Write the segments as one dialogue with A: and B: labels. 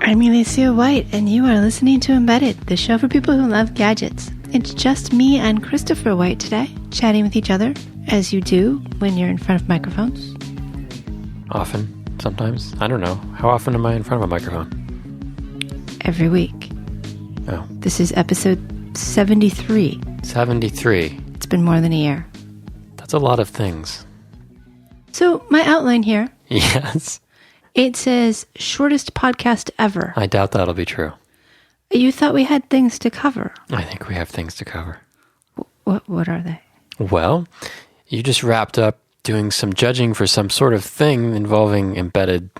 A: I'm Alicia White, and you are listening to Embedded, the show for people who love gadgets. It's just me and Christopher White today, chatting with each other, as you do when you're in front of microphones.
B: Often, sometimes. I don't know. How often am I in front of a microphone?
A: Every week.
B: Oh.
A: This is episode 73.
B: 73.
A: It's been more than a year.
B: That's a lot of things.
A: So, my outline here.
B: Yes.
A: It says, shortest podcast ever.
B: I doubt that'll be true.
A: You thought we had things to cover.
B: I think we have things to cover.
A: What are they?
B: Well, you just wrapped up doing some judging for some sort of thing involving embedded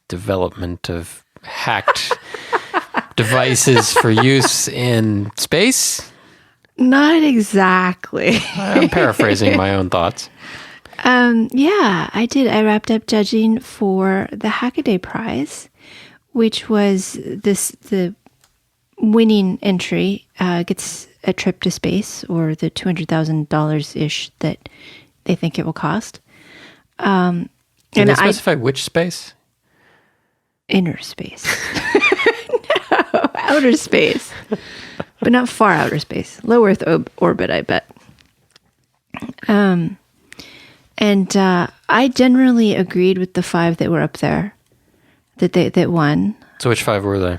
B: development of hacked devices for use in space?
A: Not exactly.
B: I'm paraphrasing my own thoughts.
A: Yeah, I did. I wrapped up judging for the Hackaday prize, which was the winning entry gets a trip to space, or the $200,000-ish that they think it will cost.
B: Did they specify which space?
A: Inner space. No, outer space. But not far outer space. Low Earth orbit, I bet. And I generally agreed with the 5 that were up there, that won.
B: So which 5 were they?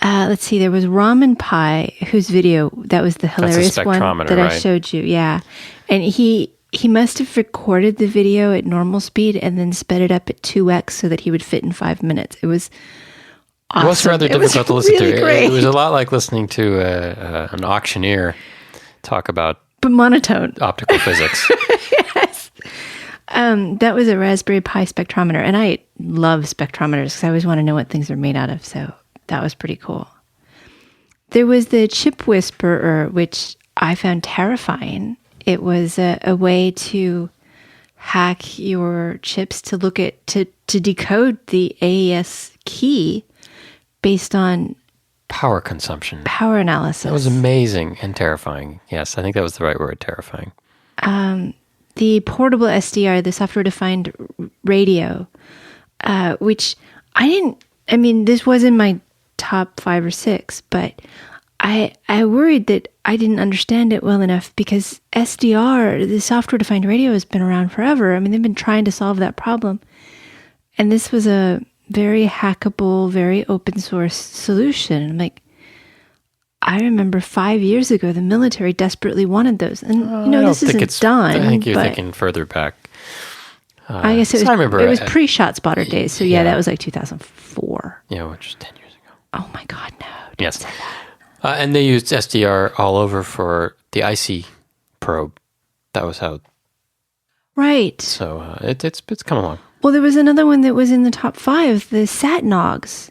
A: Let's see. There was Ramen Pie, whose video, that was the hilarious one that I showed you. Yeah. And he must have recorded the video at normal speed and then sped it up at 2x so that he would fit in 5 minutes. It was awesome.
B: It was rather difficult to listen to.
A: Great.
B: It was a lot like listening to an auctioneer talk about
A: but monotone
B: optical physics.
A: Yes. That was a Raspberry Pi spectrometer, and I love spectrometers because I always want to know what things are made out of, so that was pretty cool. There was the Chip Whisperer, which I found terrifying. It was a way to hack your chips to look at, to decode the AES key based on
B: power consumption.
A: Power analysis.
B: That was amazing and terrifying. Yes, I think that was the right word, terrifying.
A: The portable SDR, the software-defined radio, which this was in my top 5 or 6, but I worried that I didn't understand it well enough because SDR, the software-defined radio, has been around forever. I mean, they've been trying to solve that problem. And this was a very hackable, very open source solution. I'm like, I remember 5 years ago, the military desperately wanted those. And, this isn't done.
B: I think you're thinking further back.
A: I guess it was pre-ShotSpotter days. So, yeah, that was like 2004.
B: Yeah, which is 10 years ago.
A: Oh, my God, no.
B: Yes. Say that. And they used SDR all over for the IC probe. That was how.
A: Right.
B: So, it's come along.
A: Well, there was another one that was in the top 5, the SatNogs.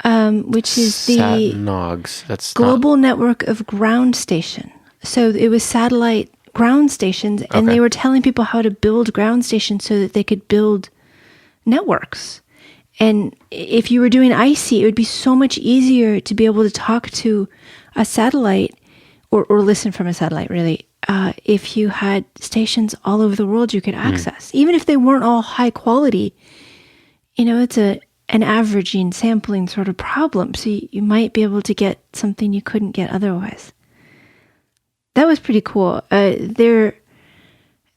A: Which is the
B: SatNogs. That's
A: global network of ground station. So it was satellite ground stations, and they were telling people how to build ground stations so that they could build networks. And if you were doing IC, it would be so much easier to be able to talk to a satellite or listen from a satellite, really, if you had stations all over the world you could access. Even if they weren't all high quality, it's an averaging, sampling sort of problem. So you might be able to get something you couldn't get otherwise. That was pretty cool. It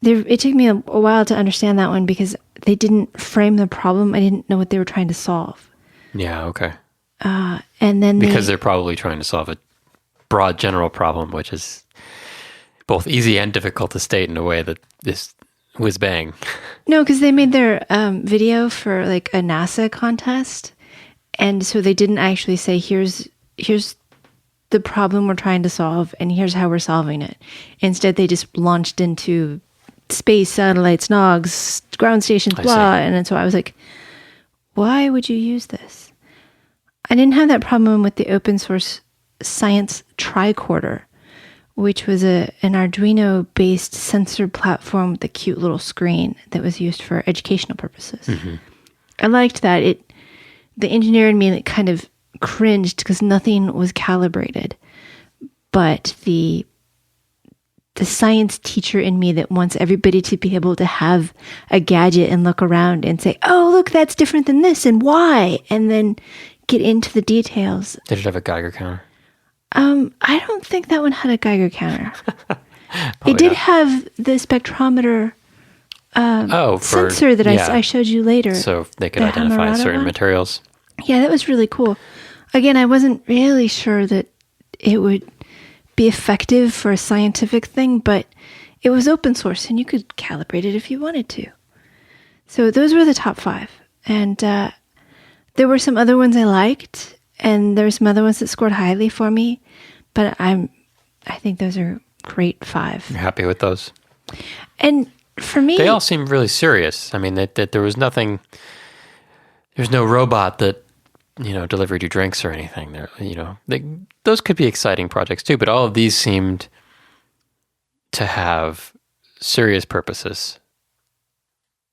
A: took me a while to understand that one because they didn't frame the problem. I didn't know what they were trying to solve.
B: Yeah, okay.
A: And then
B: because they're probably trying to solve a broad general problem, which is both easy and difficult to state in a way that is whiz bang.
A: No, because they made their video for like a NASA contest, and so they didn't actually say here's the problem we're trying to solve, and here's how we're solving it. Instead, they just launched into space, satellites, NOGs, ground stations, blah. And then so I was like, why would you use this? I didn't have that problem with the open source science tricorder, which was an Arduino-based sensor platform with a cute little screen that was used for educational purposes. Mm-hmm. I liked that. The engineer in me kind of cringed because nothing was calibrated, but the the science teacher in me that wants everybody to be able to have a gadget and look around and say, oh, look, that's different than this and why, and then get into the details.
B: Did it have a Geiger counter?
A: I don't think that one had a Geiger counter. It did have the spectrometer sensor that I showed you later.
B: So they could identify certain materials.
A: Yeah, that was really cool. Again, I wasn't really sure that it would be effective for a scientific thing, but it was open source and you could calibrate it if you wanted to. So those were the top 5. And there were some other ones I liked, and there were some other ones that scored highly for me, but I think those are great 5.
B: You're happy with those?
A: And for me,
B: they all seem really serious. I mean, that there was nothing. There's no robot that delivered you drinks or anything. There, those could be exciting projects too. But all of these seemed to have serious purposes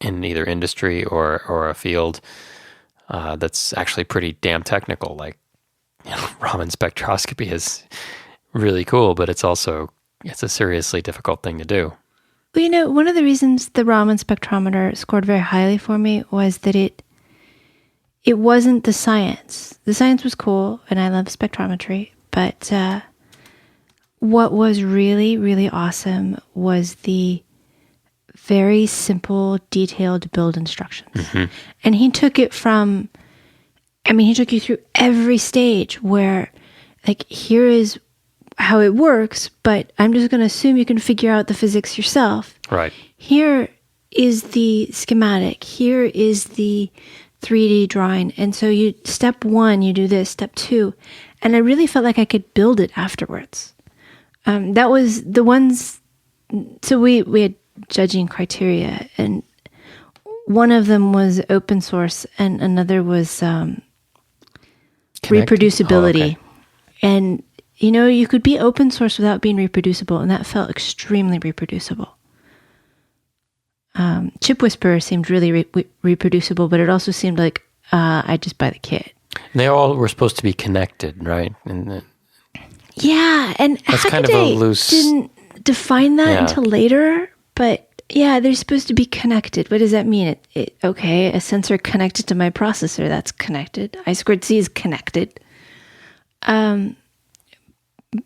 B: in either industry or a field that's actually pretty damn technical. Like Raman spectroscopy is really cool, but it's a seriously difficult thing to do.
A: Well, one of the reasons the Raman spectrometer scored very highly for me was that it wasn't the science. The science was cool, and I love spectrometry, but what was really, really awesome was the very simple, detailed build instructions. Mm-hmm. And he took it he took you through every stage where, like, here is how it works, but I'm just going to assume you can figure out the physics yourself.
B: Right.
A: Here is the schematic. Here is the 3D drawing. And so step 1, you do this, step 2. And I really felt like I could build it afterwards. That was the ones, so we had judging criteria, and one of them was open source and another was reproducibility.
B: Oh, okay.
A: And you could be open source without being reproducible, and that felt extremely reproducible. Chip Whisperer seemed really reproducible, but it also seemed like I just buy the kit.
B: They all were supposed to be connected, right?
A: Yeah, and
B: that's
A: Hackaday
B: kind of a loose.
A: Didn't define that until later, but yeah, they're supposed to be connected. What does that mean? Okay, a sensor connected to my processor, that's connected. I2C is connected.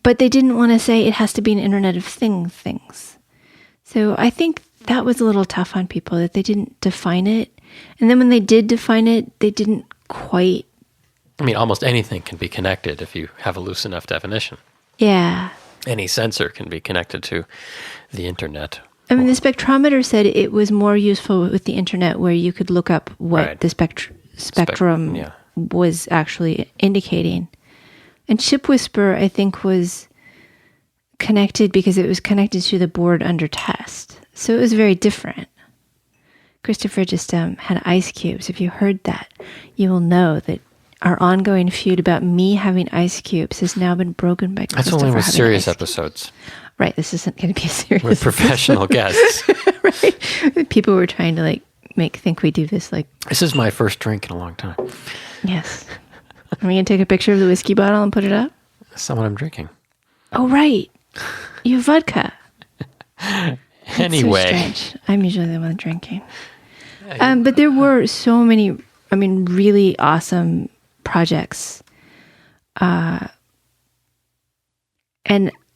A: But they didn't want to say it has to be an Internet of things. So I think that was a little tough on people, that they didn't define it. And then when they did define it, they didn't quite.
B: I mean, almost anything can be connected if you have a loose enough definition.
A: Yeah.
B: Any sensor can be connected to the internet.
A: I mean, the spectrometer said it was more useful with the internet, where you could look up what the spectrum was actually indicating. And Chip Whisperer, I think, was connected because it was connected to the board under test. So it was very different. Christopher just had ice cubes. If you heard that, you will know that our ongoing feud about me having ice cubes has now been broken by Christopher.
B: That's only with serious episodes.
A: Right. This isn't going to be a serious
B: We're professional guests.
A: Right. People were trying to think we do this
B: This is my first drink in a long time.
A: Yes. Are we going to take a picture of the whiskey bottle and put it up?
B: That's not what I'm drinking.
A: Oh, right. You have vodka.
B: Anyway.
A: So strange. I'm usually the one drinking. But there were so many, really awesome projects. And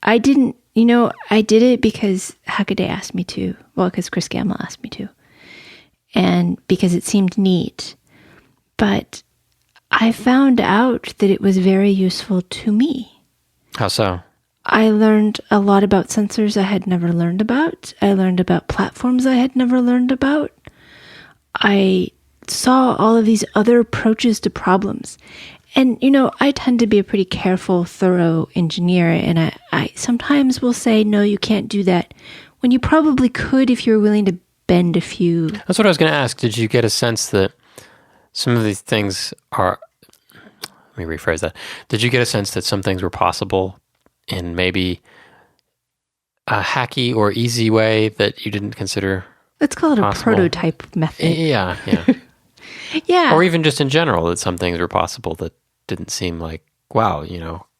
A: I didn't, I did it because Hackaday asked me to. Well, because Chris Gamble asked me to. And because it seemed neat. But I found out that it was very useful to me.
B: How so?
A: I learned a lot about sensors I had never learned about. I learned about platforms I had never learned about. I saw all of these other approaches to problems. And, I tend to be a pretty careful, thorough engineer, and I sometimes will say, no, you can't do that, when you probably could if you're willing to bend a few.
B: That's what I was going to ask. Did you get a sense that some of these things are, let me rephrase that. Did you get a sense that some things were possible in maybe a hacky or easy way that you didn't consider
A: Let's call it
B: possible?
A: A prototype method.
B: Yeah.
A: Yeah.
B: Or even just in general, that some things were possible that didn't seem like, wow,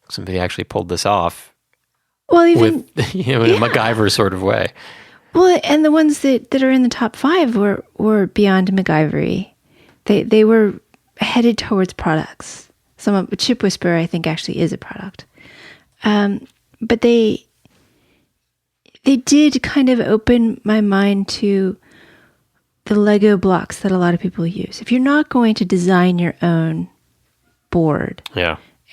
B: somebody actually pulled this off.
A: Well, even
B: with in a MacGyver sort of way.
A: Well, and the ones that are in the top 5 were beyond MacGyvery. They were headed towards products. Some of Chip Whisperer, I think, actually is a product. But they did kind of open my mind to the Lego blocks that a lot of people use. If you're not going to design your own board,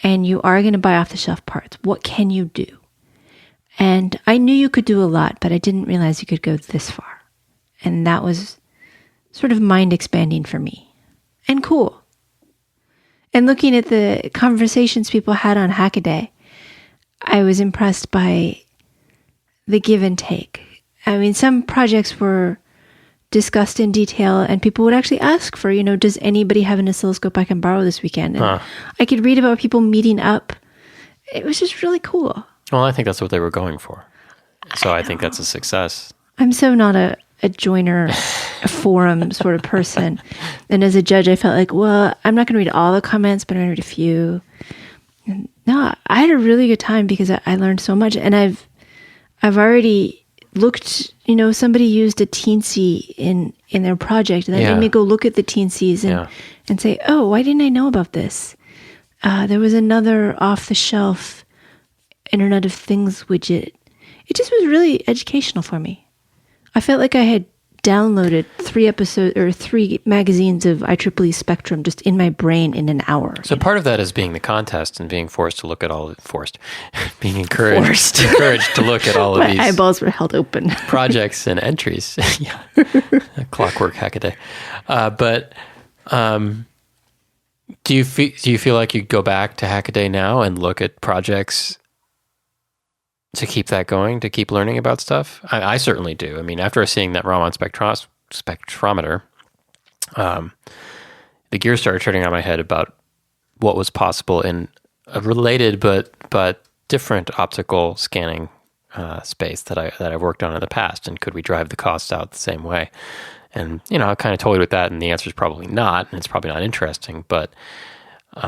A: and you are going to buy off-the-shelf parts, what can you do? And I knew you could do a lot, but I didn't realize you could go this far. And that was sort of mind-expanding for me. And cool. And looking at the conversations people had on Hackaday, I was impressed by the give and take. I mean, some projects were discussed in detail, and people would actually ask for, does anybody have an oscilloscope I can borrow this weekend? And I could read about people meeting up. It was just really cool.
B: Well, I think that's what they were going for. So I think that's a success.
A: I'm so not a joiner, a forum sort of person. And as a judge, I felt like, well, I'm not going to read all the comments, but I'm going to read a few. And no, I had a really good time because I learned so much. And I've already looked, somebody used a teensy in their project. And that made me go look at the teensies and say, oh, why didn't I know about this? There was another off-the-shelf Internet of Things widget. It just was really educational for me. I felt like I had downloaded 3 magazines of IEEE Spectrum just in my brain in an hour.
B: So part of that is being the contest and being forced to look at being encouraged to look at all of these.
A: My eyeballs were held open.
B: projects and entries. Yeah, clockwork Hackaday. But do you feel like you'd go back to Hackaday now and look at projects to keep that going, to keep learning about stuff? I certainly do. I mean, after seeing that Raman spectrometer, the gears started turning on my head about what was possible in a related but different optical scanning space that I've worked on in the past, and could we drive the costs out the same way? And I kind of told you with that, and the answer is probably not, and it's probably not interesting, but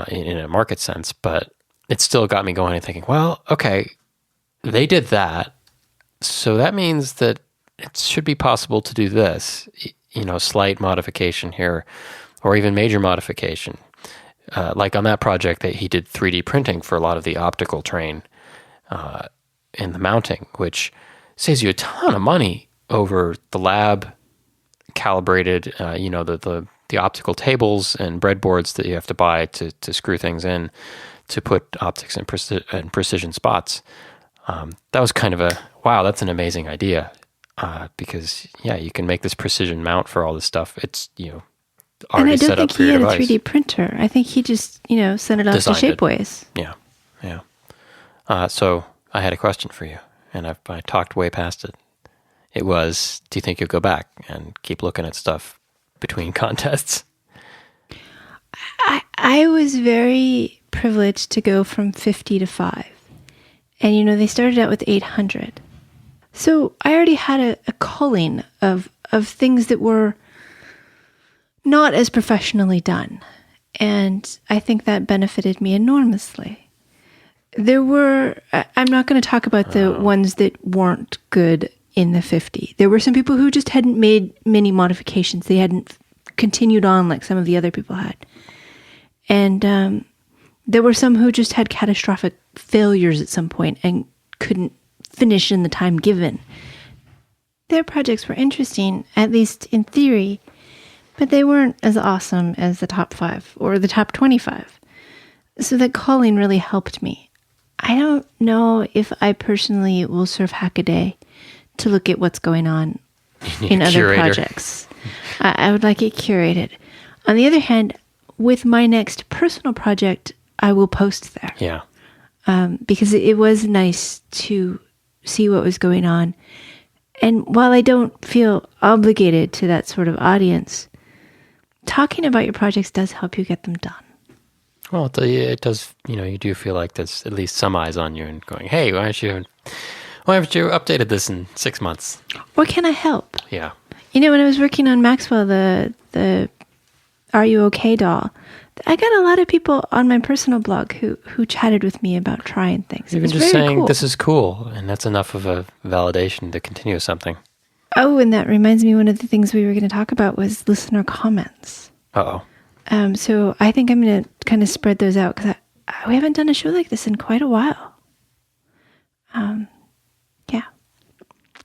B: in a market sense. But it still got me going and thinking, well, okay, they did that, so that means that it should be possible to do this, slight modification here, or even major modification. Like on that project, he did 3D printing for a lot of the optical train in the mounting, which saves you a ton of money over the lab calibrated, the optical tables and breadboards that you have to buy to screw things in to put optics in precision spots. That was kind of wow, that's an amazing idea. Because you can make this precision mount for all this stuff. It's, already set up for your device. And I don't think he had a 3D printer. I think he just, sent it off to Shapeways. Yeah. So I had a question for you, and I talked way past it. It was, do you think you'll go back and keep looking at stuff between contests?
A: I was very privileged to go from 50 to 5. And, they started out with 800. So I already had a culling of things that were not as professionally done. And I think that benefited me enormously. I'm not going to talk about the ones that weren't good in the 50. There were some people who just hadn't made many modifications. They hadn't continued on like some of the other people had. And there were some who just had catastrophic failures at some point and couldn't finish in the time given. Their projects were interesting, at least in theory, but they weren't as awesome as the top 5 or the top 25. So that calling really helped me. I don't know if I personally will serve Hackaday to look at what's going on in other projects. I would like it curated. On the other hand, with my next personal project, I will post there.
B: Yeah.
A: Because it was nice to see what was going on. And while I don't feel obligated to that sort of audience, talking about your projects does help you get them done.
B: Well, it does, you do feel like there's at least some eyes on you and going, hey, why haven't you updated this in 6 months?
A: Or can I help?
B: Yeah.
A: When I was working on Maxwell, the Are You Okay doll, I got a lot of people on my personal blog who chatted with me about trying things.
B: Even just saying this is cool, and that's enough of a validation to continue something.
A: Oh, and that reminds me, one of the things we were going to talk about was listener comments.
B: Uh-oh.
A: So I think I'm going to kind of spread those out because we haven't done a show like this in quite a while. Yeah.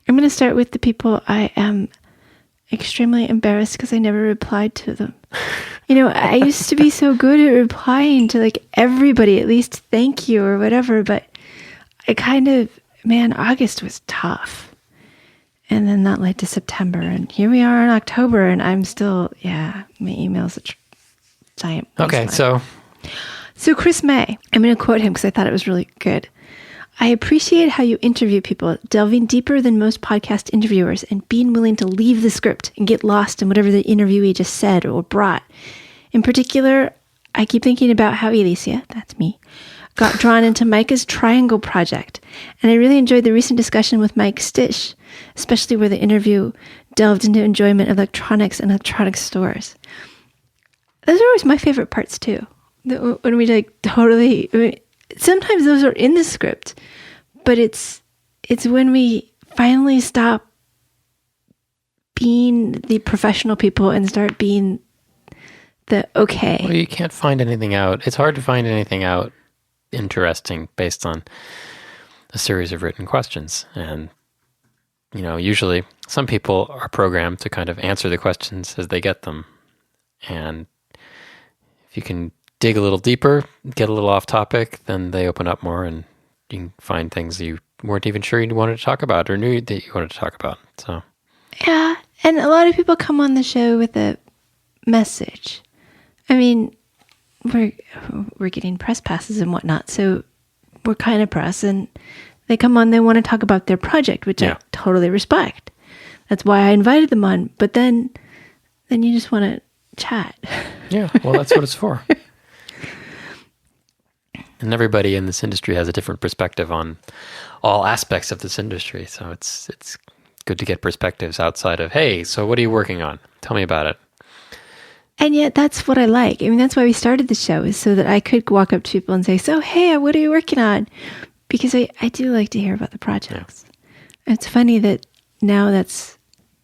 A: I'm going to start with the people I am extremely embarrassed because I never replied to them. I used to be so good at replying to like everybody, at least thank you or whatever, but August was tough. And then that led to September, and here we are in October, and I'm still, my email's a giant.
B: Okay,
A: so Chris May, I'm going to quote him because I thought it was really good. I appreciate how you interview people, delving deeper than most podcast interviewers and being willing to leave the script and get lost in whatever the interviewee just said or brought. In particular, I keep thinking about how Alicia, that's me, got drawn into Micah's Triangle project. And I really enjoyed the recent discussion with Mike Stish, especially where the interview delved into enjoyment of electronics and electronics stores. Those are always my favorite parts too. When we sometimes those are in the script, but it's when we finally stop being the professional people and start being the okay.
B: Well, you can't find anything out. It's hard to find anything out interesting based on a series of written questions. And, usually some people are programmed to kind of answer the questions as they get them. And if you can dig a little deeper, get a little off topic, then they open up more and you can find things you weren't even sure you wanted to talk about or knew that you wanted to talk about. So,
A: yeah. And a lot of people come on the show with a message. I mean, we're getting press passes and whatnot, so we're kind of press, and they come on, they want to talk about their project, which I totally respect. That's why I invited them on. But then you just want to chat.
B: Yeah, well, that's what it's for. And everybody in this industry has a different perspective on all aspects of this industry. So it's good to get perspectives outside of, hey, so what are you working on? Tell me about it.
A: And yet that's what I like. I mean, that's why we started the show, is so that I could walk up to people and say, so, hey, what are you working on? Because I do like to hear about the projects. Yeah. It's funny that now that's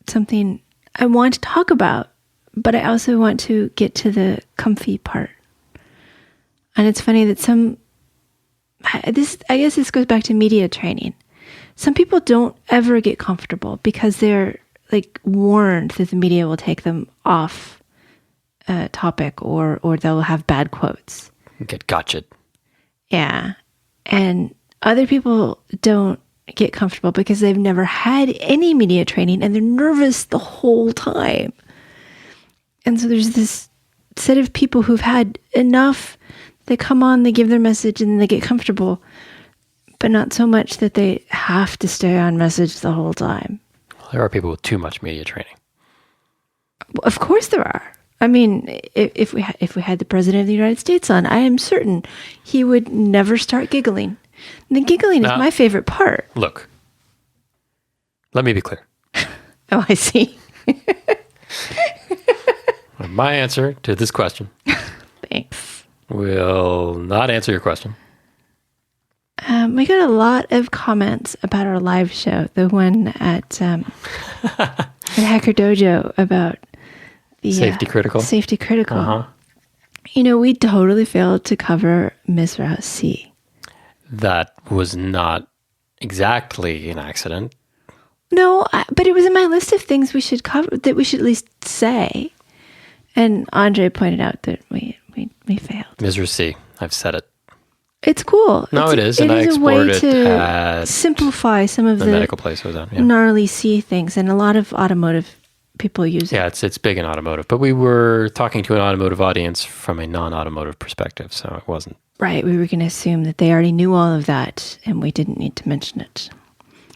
A: something I want to talk about, but I also want to get to the comfy part. And it's funny that I guess this goes back to media training. Some people don't ever get comfortable because they're like warned that the media will take them off topic or they'll have bad quotes.
B: Get gotcha'd.
A: Yeah. And other people don't get comfortable because they've never had any media training and they're nervous the whole time. And so there's this set of people who've had enough. They come on, they give their message, and they get comfortable, but not so much that they have to stay on message the whole time.
B: Well, there are people with too much media training.
A: Of course there are. I mean, if we had the President of the United States on, I am certain he would never start giggling. And the giggling is my favorite part.
B: Look, let me be clear.
A: Oh, I see.
B: My answer to this question.
A: Thanks.
B: Will not answer your question.
A: We got a lot of comments about our live show, the one at Hacker Dojo about the
B: Safety Critical.
A: Safety Critical.
B: Uh-huh.
A: We totally failed to cover Mizra C.
B: That was not exactly an accident.
A: No, but it was in my list of things we should cover, that we should at least say. And Andre pointed out that we failed.
B: Mizra C. I've said it.
A: It's cool.
B: No, it is. And I explored it at
A: simplify some of the
B: medical place I was at. Yeah.
A: Gnarly C things, and a lot of automotive people use it.
B: Yeah, it's big in automotive. But we were talking to an automotive audience from a non-automotive perspective, so it wasn't.
A: Right. We were going to assume that they already knew all of that, and we didn't need to mention it.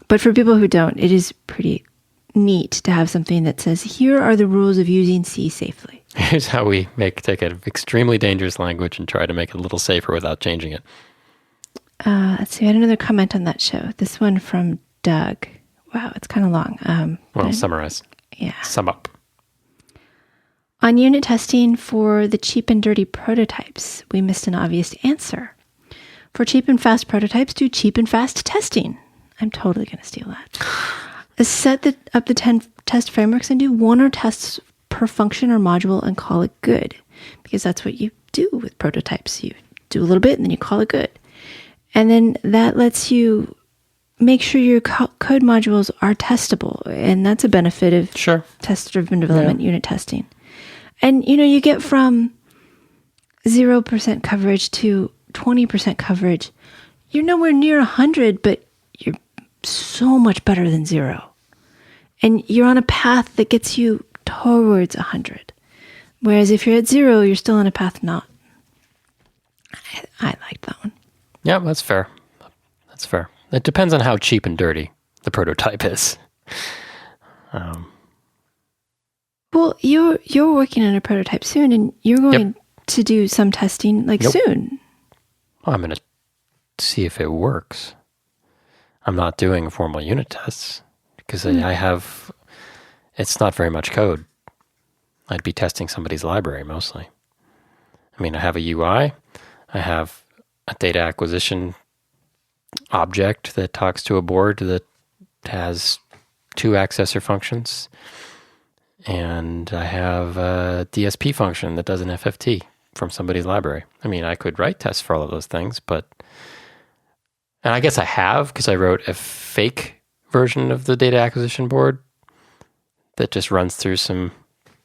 A: But for people who don't, it is pretty neat to have something that says, here are the rules of using C safely.
B: Here's how we take an extremely dangerous language and try to make it a little safer without changing it.
A: Let's see. I had another comment on that show. This one from Doug. Wow, it's kind of long.
B: Well, summarize.
A: Yeah.
B: Sum up.
A: On unit testing for the cheap and dirty prototypes, we missed an obvious answer. For cheap and fast prototypes, do cheap and fast testing. I'm totally going to steal that. Set up the 10 test frameworks and do 1 or tests per function or module and call it good. Because that's what you do with prototypes. You do a little bit and then you call it good. And then that lets you make sure your code modules are testable. And that's a benefit of test-driven development, unit testing. And, you get from 0% coverage to 20% coverage. You're nowhere near 100, but you're so much better than 0. And you're on a path that gets you towards 100. Whereas if you're at 0, you're still on a path not. I like that one.
B: Yeah, that's fair. That's fair. It depends on how cheap and dirty the prototype is.
A: Well, you're working on a prototype soon, and you're going to do some testing soon.
B: Well, I'm going to see if it works. I'm not doing formal unit tests because I have. It's not very much code. I'd be testing somebody's library mostly. I mean, I have a UI. I have a data acquisition object that talks to a board that has 2 accessor functions. And I have a DSP function that does an FFT from somebody's library. I mean, I could write tests for all of those things, and I guess I have, because I wrote a fake version of the data acquisition board that just runs through some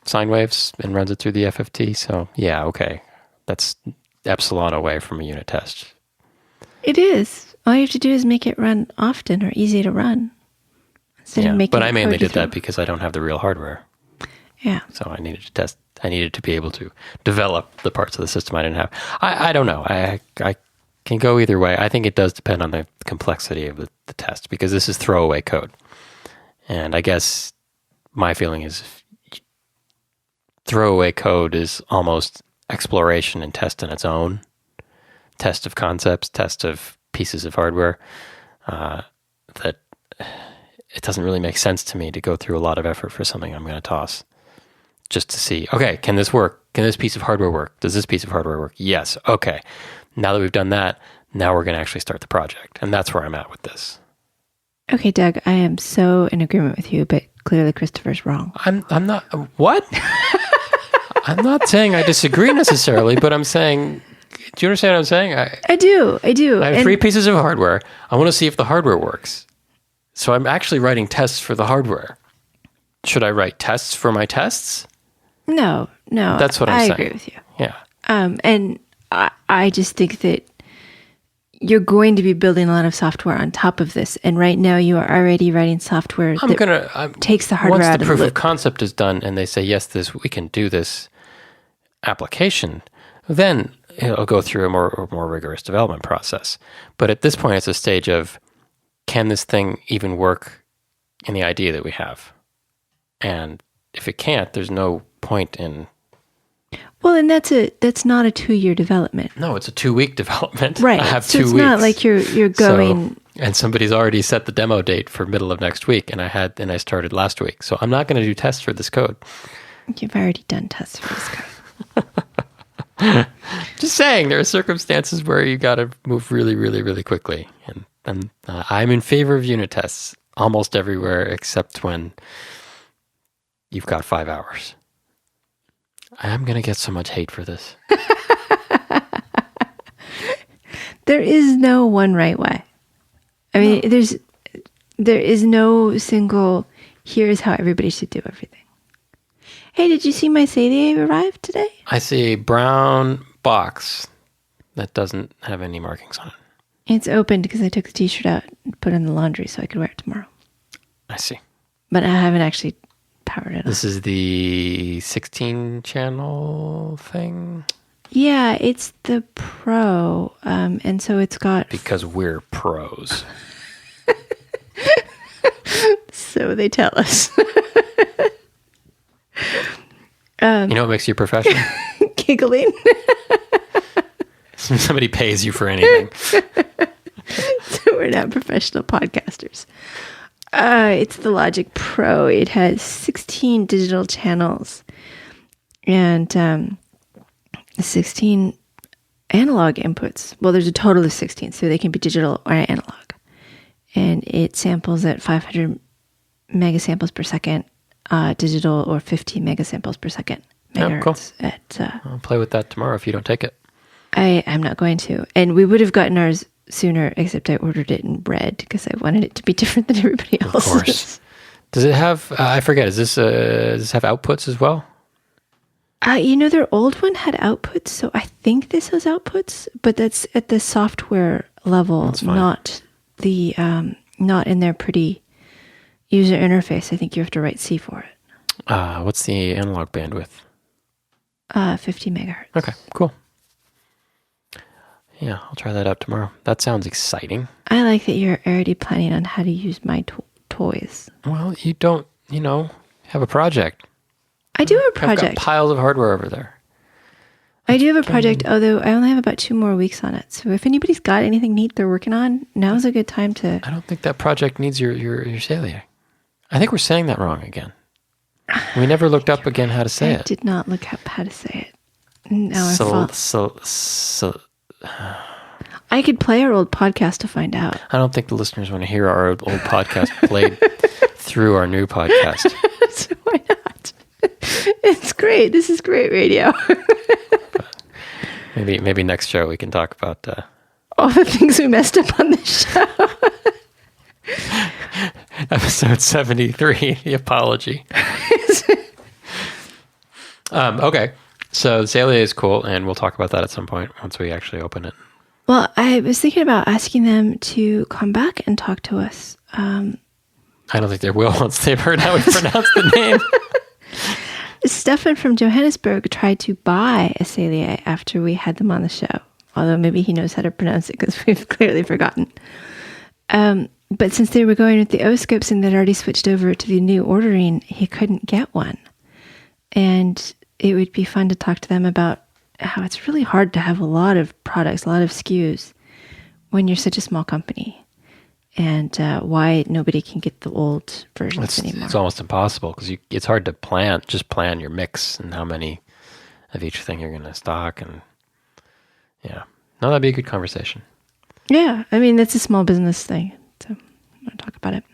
B: sine waves and runs it through the FFT. So yeah, okay. That's epsilon away from a unit test.
A: It is. All you have to do is make it run often or easy to run.
B: But I mainly did that because I don't have the real hardware.
A: Yeah.
B: So I needed to test. I needed to be able to develop the parts of the system I didn't have. I don't know. I can go either way. I think it does depend on the complexity of the test, because this is throwaway code. And I guess my feeling is throwaway code is almost exploration and test in its own. Test of concepts, test of pieces of hardware. That it doesn't really make sense to me to go through a lot of effort for something I'm going to toss. Just to see, okay, can this work? Can this piece of hardware work? Does this piece of hardware work? Yes. Okay. Now that we've done that, now we're going to actually start the project. And that's where I'm at with this.
A: Okay, Doug, I am so in agreement with you, but clearly Christopher's wrong.
B: I'm not, what? I'm not saying I disagree necessarily, but I'm saying, do you understand what I'm saying?
A: I do.
B: I have 3 pieces of hardware. I want to see if the hardware works. So I'm actually writing tests for the hardware. Should I write tests for my tests?
A: No.
B: That's what I'm saying.
A: I agree with you.
B: Yeah.
A: And I just think that you're going to be building a lot of software on top of this. And right now you are already writing software takes the hardware out of the loop. Once the
B: proof of concept is done and they say, yes, we can do this application, then it'll go through a more rigorous development process. But at this point, it's a stage of, can this thing even work in the idea that we have? And if it can't, there's no point in...
A: Well, and that's not a 2-year development.
B: No, it's a 2-week development.
A: Right.
B: I have
A: so
B: 2 weeks.
A: It's not like you're going...
B: And somebody's already set the demo date for middle of next week, and I started last week. So I'm not going to do tests for this code.
A: You've already done tests for this code.
B: Just saying, there are circumstances where you got to move really, really, really quickly. And I'm in favor of unit tests almost everywhere except when you've got 5 hours. I'm going to get so much hate for this.
A: There is no one right way. I mean, there is no single, here's how everybody should do everything. Hey, did you see my Saleae arrived today?
B: I see a brown box that doesn't have any markings on it.
A: It's opened because I took the t-shirt out and put it in the laundry so I could wear it tomorrow.
B: I see.
A: But I haven't actually powered it on.
B: This is the 16-channel thing?
A: Yeah, it's the Pro. And so it's got...
B: Because we're pros.
A: So they tell us.
B: You know what makes you a professional?
A: Giggling.
B: Somebody pays you for anything.
A: So we're not professional podcasters. It's the Logic Pro. It has 16 digital channels. and 16 analog inputs. Well, there's a total of 16, so they can be digital or analog. And it samples at 500 megasamples per second, digital, or 50 megasamples per second. Megahertz.
B: Oh, cool. I'll play with that tomorrow if you don't take it.
A: I'm not going to. And we would have gotten ours sooner, except I ordered it in red because I wanted it to be different than everybody else's.
B: Of course. Does it have, I forget, does this have outputs as well?
A: Their old one had outputs, so I think this has outputs, but that's at the software level, not the not in their pretty user interface. I think you have to write C for it.
B: What's the analog bandwidth?
A: 50 megahertz.
B: Okay, cool. Yeah, I'll try that out tomorrow. That sounds exciting.
A: I like that you're already planning on how to use my toys.
B: Well, you don't, have a project.
A: I do have a project.
B: I've got piles of hardware over there.
A: I do have a project, although I only have about 2 more weeks on it. So if anybody's got anything neat they're working on, now's a good time to...
B: I don't think that project needs your Saleae. I think we're saying that wrong again. We never looked up again how to say it.
A: I did not look up how to say it. No, I could play our old podcast to find out.
B: I don't think the listeners want to hear our old podcast played through our new podcast.
A: So why not? It's great. This is great radio.
B: Maybe next show we can talk about
A: all the things we messed up on this show.
B: Episode 73, the apology. Okay, so Saleae is cool, and we'll talk about that at some point once we actually open it.
A: Well, I was thinking about asking them to come back and talk to us.
B: I don't think they will once they've heard how we pronounce the name.
A: Stefan from Johannesburg tried to buy a Saleae after we had them on the show, although maybe he knows how to pronounce it because we've clearly forgotten. But since they were going with the O-scopes and they'd already switched over to the new ordering, he couldn't get one. And it would be fun to talk to them about how it's really hard to have a lot of products, a lot of SKUs when you're such a small company. And why nobody can get the old versions anymore.
B: It's almost impossible because it's hard to plan your mix and how many of each thing you're going to stock. And yeah, no, that'd be a good conversation.
A: Yeah, I mean, that's a small business thing. So I'm going to talk about it.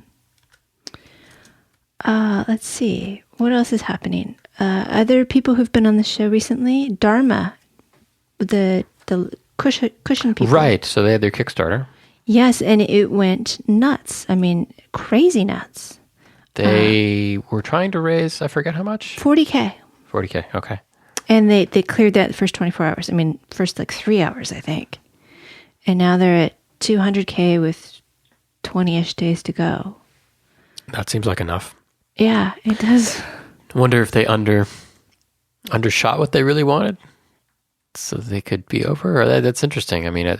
A: Let's see. What else is happening? Other people who've been on the show recently, Darma, the cushion people.
B: Right, so they had their Kickstarter.
A: Yes, and it went nuts. I mean, crazy nuts.
B: They were trying to raise, I forget how much?
A: 40K.
B: 40K, okay.
A: And they cleared that the first 24 hours. I mean, first 3 hours, I think. And now they're at 200K with 20-ish days to go.
B: That seems like enough.
A: Yeah, it does.
B: I wonder if they undershot what they really wanted so they could be over. Or that's interesting. I mean,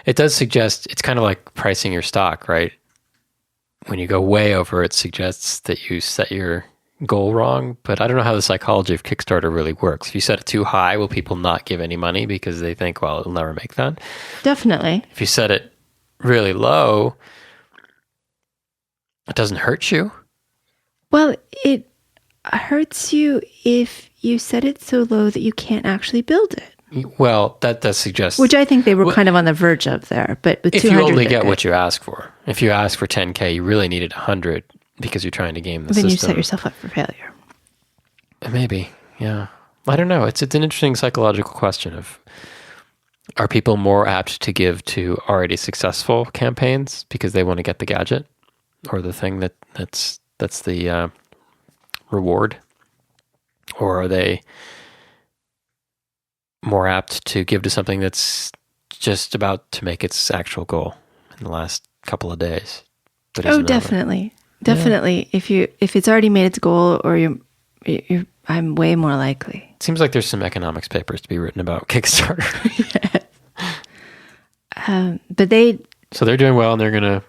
B: it does suggest, it's kind of like pricing your stock, right? When you go way over, it suggests that you set your goal wrong. But I don't know how the psychology of Kickstarter really works. If you set it too high, will people not give any money because they think, well, it'll never make that?
A: Definitely.
B: If you set it really low, it doesn't hurt you.
A: Well, it hurts you if you set it so low that you can't actually build it.
B: Well, that does suggest...
A: Which I think they were kind of on the verge of there. But with
B: if
A: 200,
B: you only get what you ask for. If you ask for 10K, you really needed 100 because you're trying to game the system.
A: Then you set yourself up for failure.
B: Maybe, yeah. I don't know. It's an interesting psychological question of, are people more apt to give to already successful campaigns because they want to get the gadget or the thing that's the reward? Or are they more apt to give to something that's just about to make its actual goal in the last couple of days?
A: Oh, definitely. Definitely. Yeah. If it's already made its goal, or I'm way more likely.
B: It seems like there's some economics papers to be written about Kickstarter.
A: Yes. But
B: so they're doing well and they're going to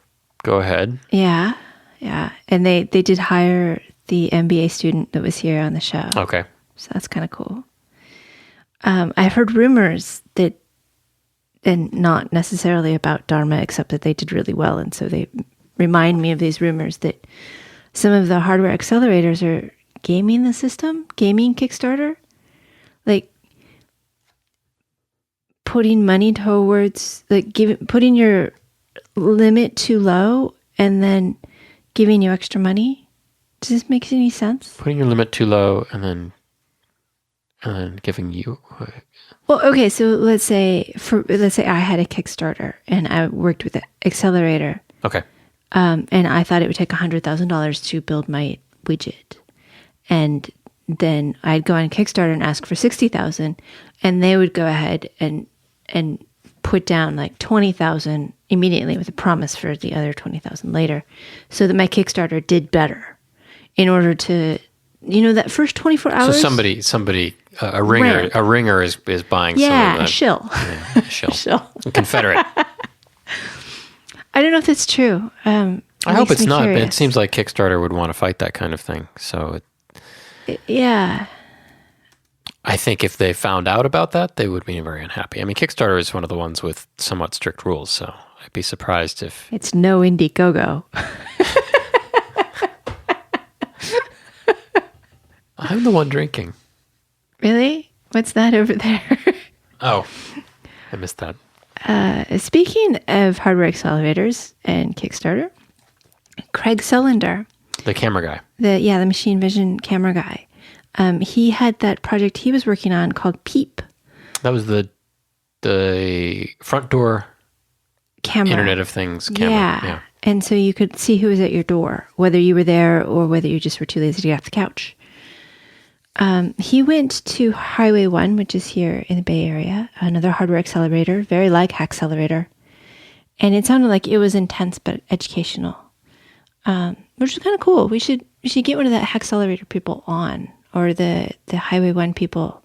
B: go ahead.
A: Yeah. Yeah. And they did hire the MBA student that was here on the show.
B: Okay.
A: So that's kind of cool. I've heard rumors that, and not necessarily about Darma, except that they did really well. And so they remind me of these rumors that some of the hardware accelerators are gaming the system, gaming Kickstarter. putting money towards, like putting your limit too low and then giving you extra money? Does this make any sense?
B: Putting your limit too low and then giving you...
A: Well, okay, so let's say I had a Kickstarter and I worked with an accelerator.
B: Okay.
A: And I thought it would take $100,000 to build my widget. And then I'd go on Kickstarter and ask for $60,000, and they would go ahead and put down like $20,000 immediately with a promise for the other $20,000 later, so that my Kickstarter did better. In order to, that first 24 hours.
B: So somebody, a ringer is buying.
A: Yeah, a shill.
B: Yeah, a shill. A Confederate.
A: I don't know if that's true.
B: I hope it's not, but it seems like Kickstarter would want to fight that kind of thing. So,
A: yeah.
B: I think if they found out about that, they would be very unhappy. I mean, Kickstarter is one of the ones with somewhat strict rules, so I'd be surprised if...
A: It's no Indiegogo.
B: I'm the one drinking.
A: Really? What's that over there?
B: Oh, I missed that.
A: Speaking of hardware accelerators and Kickstarter, Craig Sullender,
B: the camera guy,
A: the machine vision camera guy, he had that project he was working on called Peep.
B: That was the front door
A: camera,
B: Internet of Things camera.
A: Yeah, and so you could see who was at your door, whether you were there or whether you just were too lazy to get off the couch. He went to Highway 1, which is here in the Bay Area, another hardware accelerator, very like Hackcelerator. And it sounded like it was intense but educational, which is kind of cool. We should get one of the Hackcelerator people on, or the Highway 1 people.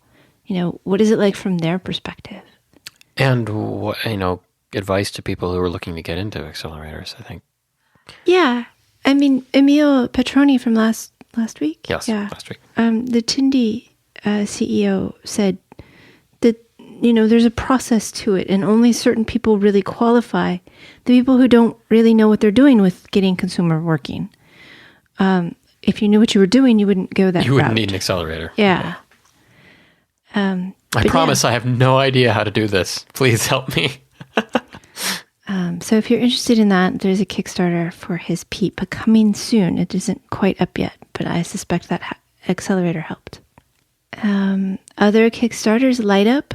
A: What is it like from their perspective?
B: And, advice to people who are looking to get into accelerators, I think.
A: Yeah. I mean, Emil Petroni from last week?
B: Yes,
A: yeah.
B: Last week.
A: The Tindy CEO said that, there's a process to it, and only certain people really qualify. The people who don't really know what they're doing with getting consumer working. If you knew what you were doing, you wouldn't go that route.
B: You wouldn't need an accelerator.
A: Yeah.
B: I promise I have no idea how to do this. Please help me.
A: So if you're interested in that, there's a Kickstarter for his Peep coming soon. It isn't quite up yet, but I suspect that accelerator helped. Other Kickstarters, Light Up,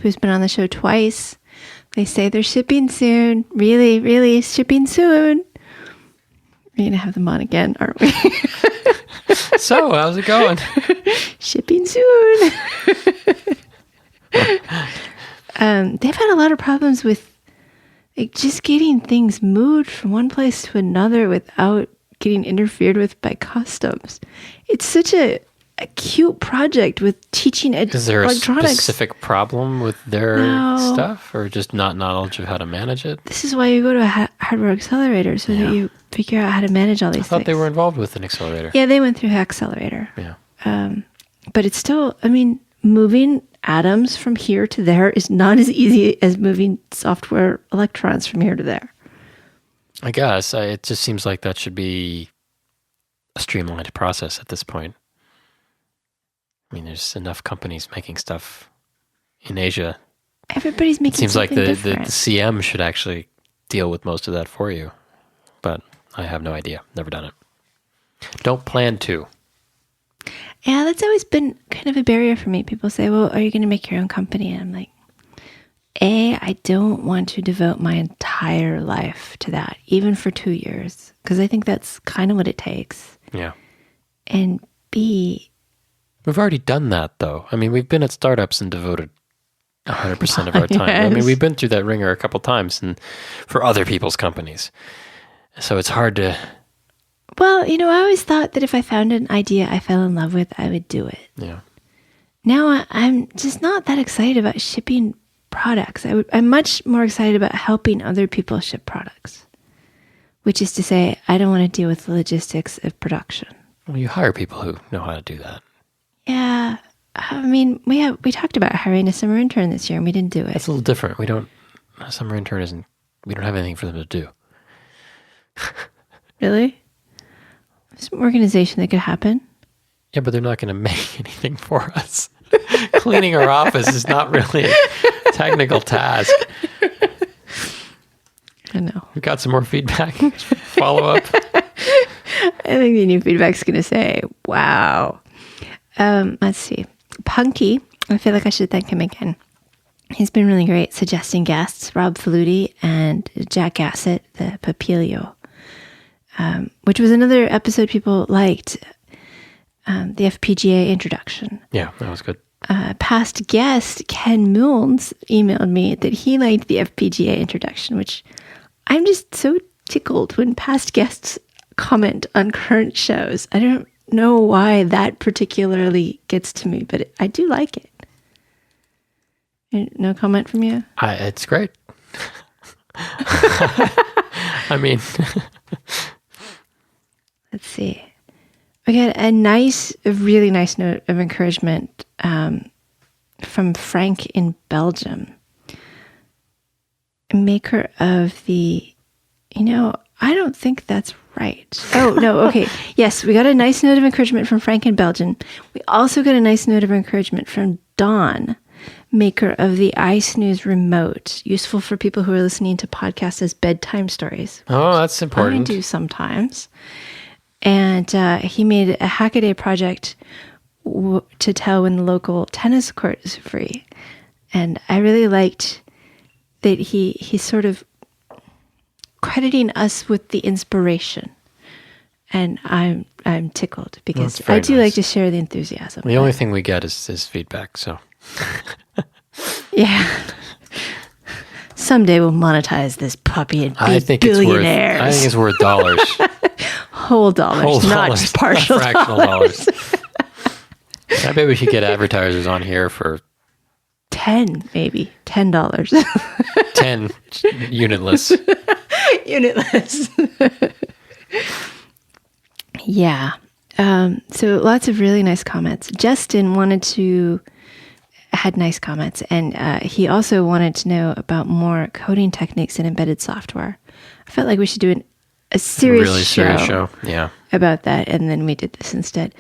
A: who's been on the show twice. They say they're shipping soon. Really, really shipping soon. We're going to have them on again, aren't we?
B: So, how's it going?
A: Shipping soon. They've had a lot of problems with just getting things moved from one place to another without getting interfered with by customs. It's such a cute project with teaching electronics.
B: Is there a specific problem with their stuff, or just not knowledge of how to manage it?
A: This is why you go to a hardware accelerator, so that you figure out how to manage all these things.
B: I thought they were involved with an accelerator.
A: Yeah, they went through Hackcelerator.
B: Yeah.
A: But it's still, moving atoms from here to there is not as easy as moving software electrons from here to there.
B: I guess. It just seems like that should be a streamlined process at this point. There's enough companies making stuff in Asia.
A: Everybody's making
B: It seems like the
A: different.
B: CM should actually deal with most of that for you. But I have no idea. Never done it. Don't plan to.
A: Yeah, that's always been kind of a barrier for me. People say, well, are you going to make your own company? And I'm like, I don't want to devote my entire life to that, even for 2 years, because I think that's kind of what it takes.
B: Yeah.
A: And B...
B: We've already done that, though. We've been at startups and devoted 100% of our time.
A: Yes.
B: We've been through that ringer a couple times and for other people's companies. So it's hard to...
A: Well, I always thought that if I found an idea I fell in love with, I would do it.
B: Yeah.
A: Now I'm just not that excited about shipping products. I'm much more excited about helping other people ship products, which is to say, I don't want to deal with the logistics of production.
B: Well, you hire people who know how to do that.
A: Yeah. We talked about hiring a summer intern this year, and we didn't do it.
B: It's a little different. A summer intern isn't, we don't have anything for them to do.
A: Really? Some organization that could happen.
B: Yeah, but they're not going to make anything for us. Cleaning our office is not really, it's technical task.
A: I know.
B: We've got some more feedback. Follow up.
A: I think the new feedback's going to say, wow. Let's see. Punky, I feel like I should thank him again. He's been really great suggesting guests, Rob Faluti and Jack Gassett, the Papilio, which was another episode people liked, the FPGA introduction.
B: Yeah, that was good.
A: Past guest Ken Milnes emailed me that he liked the FPGA introduction, which I'm just so tickled when past guests comment on current shows. I don't know why that particularly gets to me, but I do like it. No comment from you?
B: It's great. I mean,
A: let's see. We got a really nice note of encouragement from Frank in Belgium, maker of the, I don't think that's right. Oh, no, okay. Yes, we got a nice note of encouragement from Frank in Belgium. We also got a nice note of encouragement from Dawn, maker of the iSnooze remote, useful for people who are listening to podcasts as bedtime stories.
B: Oh, that's important.
A: I do sometimes. And he made a Hackaday project to tell when the local tennis court is free. And I really liked that he's sort of crediting us with the inspiration. And I'm tickled because I do like to share the enthusiasm.
B: The only thing we get is feedback, so.
A: Yeah. Someday we'll monetize this puppy and be billionaires.
B: I think it's worth dollars.
A: Whole dollars, not just partial
B: not fractional dollars. I bet we should get advertisers on here for
A: 10, maybe $10.
B: 10 unitless.
A: Unitless. Yeah. So lots of really nice comments. Justin had nice comments, and he also wanted to know about more coding techniques in embedded software. I felt like we should do a serious show about that, and then we did this instead.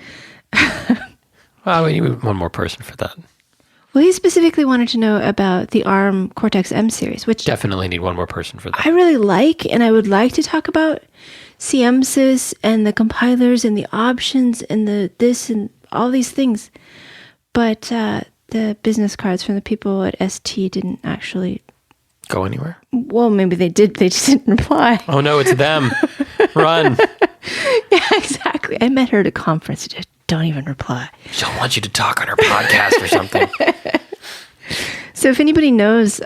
B: Well, we need one more person for that.
A: Well, he specifically wanted to know about the ARM Cortex-M series, which
B: definitely need one more person for that.
A: I really like, and I would like to talk about CMSIS and the compilers and the options and this and all these things. But the business cards from the people at ST didn't actually
B: go anywhere.
A: Well, maybe they did. They just didn't reply.
B: Oh no, it's them. Run.
A: Yeah, exactly. I met her at a conference. Just don't even reply.
B: She'll want you to talk on her podcast or something.
A: So if anybody knows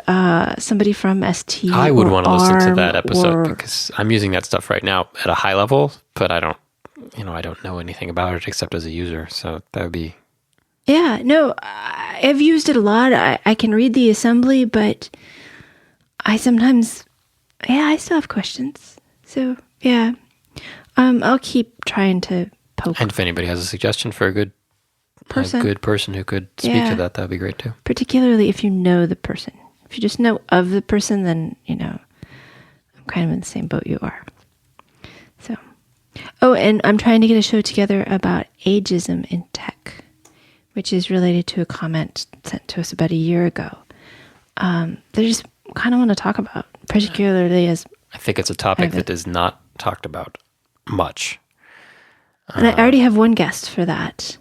A: somebody from ST,
B: I would want to listen to that episode because I'm using that stuff right now at a high level, but I don't know anything about it except as a user. So that would be.
A: Yeah, no, I've used it a lot. I can read the assembly, but I sometimes, I still have questions. So yeah, I'll keep trying to poke.
B: And if anybody has a suggestion for a good person who could speak to that would be great too.
A: Particularly if you know the person. If you just know of the person, then, I'm kind of in the same boat you are. So, and I'm trying to get a show together about ageism in tech, which is related to a comment sent to us about a year ago. They just kind of want to talk about, particularly as...
B: I think it's a topic that is not talked about much.
A: And I already have one guest for that.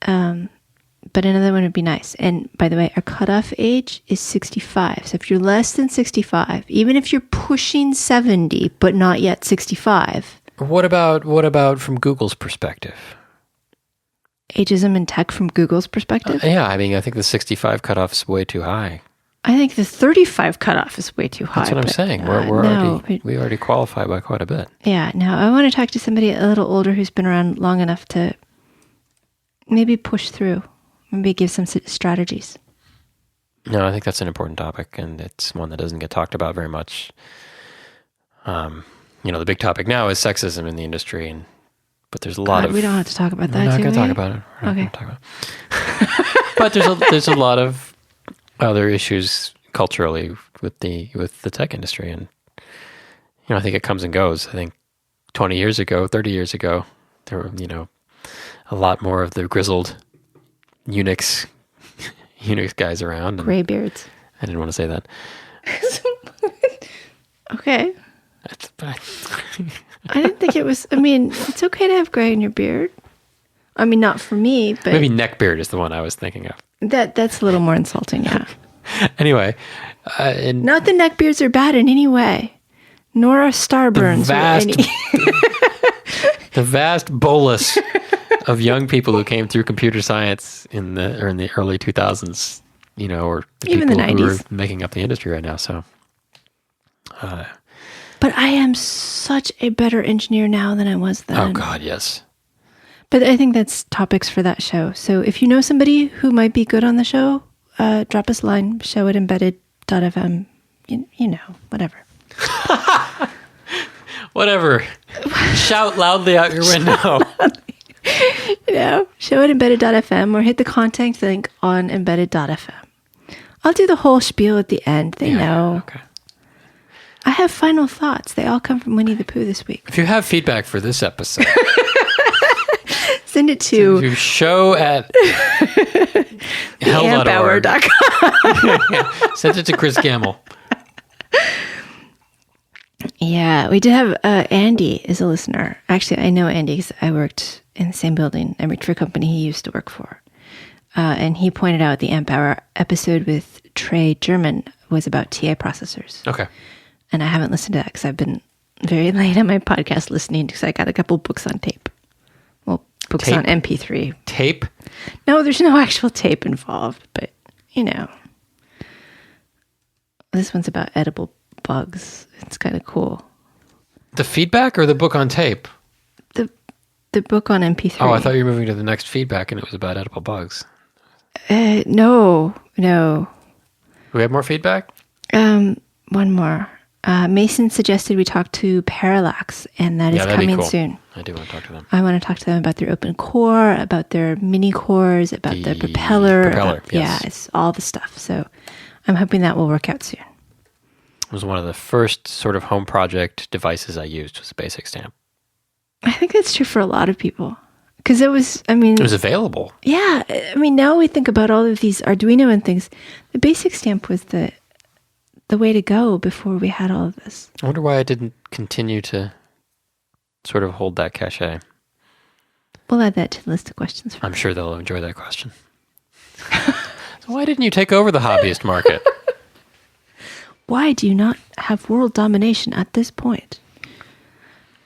A: But another one would be nice. And by the way, our cutoff age is 65. So if you're less than 65, even if you're pushing 70, but not yet 65.
B: What about from Google's perspective?
A: Ageism in tech from Google's perspective?
B: Yeah, I mean, I think the 65 cutoff is way too high.
A: I think the 35 cutoff is way too high.
B: That's what I'm saying. We already qualify by quite a bit.
A: Yeah, no, I want to talk to somebody a little older who's been around long enough to maybe push through, maybe give some strategies.
B: No, I think that's an important topic, and it's one that doesn't get talked about very much. The big topic now is sexism in the industry, but there's a lot of...
A: We don't have to talk about that,
B: We're not going to talk about it.
A: Okay.
B: But there's a lot of other issues culturally with the tech industry, and I think it comes and goes. I think 20 years ago, 30 years ago, there were a lot more of the grizzled Unix guys around,
A: graybeards,
B: I didn't want to say that.
A: Okay.
B: I
A: didn't think it was, it's okay to have gray in your beard. Not for me, but...
B: Maybe neckbeard is the one I was thinking of.
A: That's a little more insulting, yeah.
B: Anyway.
A: Not that neckbeards are bad in any way, nor are starburns.
B: The vast bolus of young people who came through computer science in the early 2000s, or the
A: even
B: people
A: the 90s.
B: who are making up the industry right now. So,
A: but I am such a better engineer now than I was then.
B: Oh God, yes.
A: But I think that's topics for that show. So if you know somebody who might be good on the show, drop us a line, show@embedded.fm, whatever.
B: Whatever. Shout loudly out your window.
A: Show@embedded.fm or hit the contact link on embedded.fm. I'll do the whole spiel at the end. They know.
B: Okay.
A: I have final thoughts. They all come from Winnie the Pooh this week.
B: If you have feedback for this episode,
A: send it to
B: show@hell.org. Send it to Chris Gamble.
A: Yeah, we did have Andy is a listener. Actually, I know Andy because I worked in the same building. I worked for a company he used to work for. And he pointed out the Amp Hour episode with Trey German was about TI processors.
B: Okay.
A: And I haven't listened to that because I've been very late on my podcast listening because I got a couple books on tape. Well, books on MP3.
B: Tape?
A: No, there's no actual tape involved, but, This one's about edible bugs. It's kind of cool.
B: The feedback or the book on tape?
A: The book on MP3.
B: Oh, I thought you were moving to the next feedback and it was about edible bugs.
A: No.
B: Do we have more feedback?
A: One more. Mason suggested we talk to Parallax, and that is coming soon.
B: I do want to talk to them.
A: I want to talk to them about their open core, about their mini cores, about the propeller.
B: Yes.
A: Yeah, it's all the stuff. So I'm hoping that will work out soon.
B: It was one of the first sort of home project devices I used was a basic stamp.
A: I think that's true for a lot of people. Because it was
B: available.
A: Yeah. Now we think about all of these Arduino and things. The basic stamp was the way to go before we had all of this.
B: I wonder why I didn't continue to sort of hold that cachet.
A: We'll add that to the list of questions.
B: I'm sure they'll enjoy that question. So why didn't you take over the hobbyist market?
A: Why do you not have world domination at this point?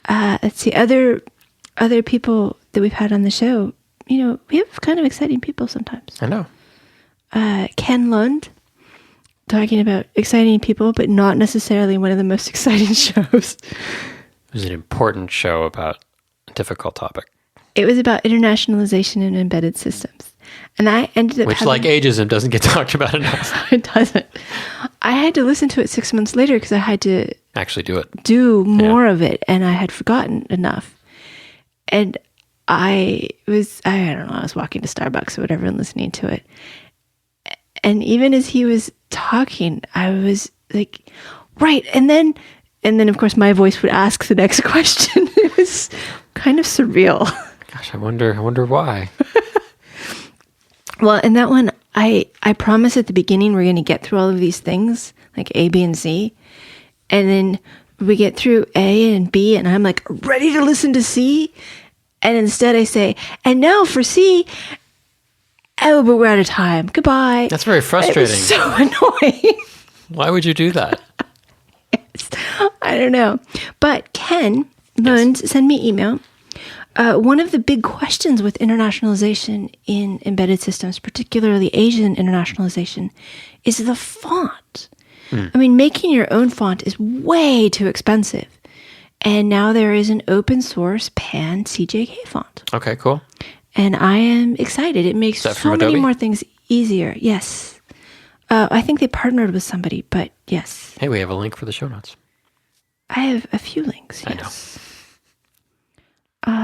A: Let's see, other people that we've had on the show, we have kind of exciting people sometimes.
B: I know.
A: Ken Lund, talking about exciting people, but not necessarily one of the most exciting shows.
B: It was an important show about a difficult topic.
A: It was about internationalization in embedded systems. And I ended up
B: like ageism, doesn't get talked about enough.
A: It doesn't. I had to listen to it 6 months later because I had to
B: actually
A: do more of it, and I had forgotten enough. And I was walking to Starbucks or whatever and listening to it. And even as he was talking, I was like, right. And then of course my voice would ask the next question. It was kind of surreal.
B: Gosh, I wonder why.
A: Well, in that one, I promise at the beginning we're going to get through all of these things, like A, B, and C. And then we get through A and B, and I'm like, ready to listen to C. And instead I say, and now for C. Oh, but we're out of time. Goodbye.
B: That's very frustrating.
A: It was so annoying.
B: Why would you do that?
A: I don't know. But Ken Lund sent me email. One of the big questions with internationalization in embedded systems, particularly Asian internationalization, is the font. Making your own font is way too expensive. And now there is an open source Pan-CJK font.
B: Okay, cool.
A: And I am excited. It makes so many more things easier. Yes. I think they partnered with somebody, but yes.
B: Hey, we have a link for the show notes.
A: I have a few links, yes.
B: I know.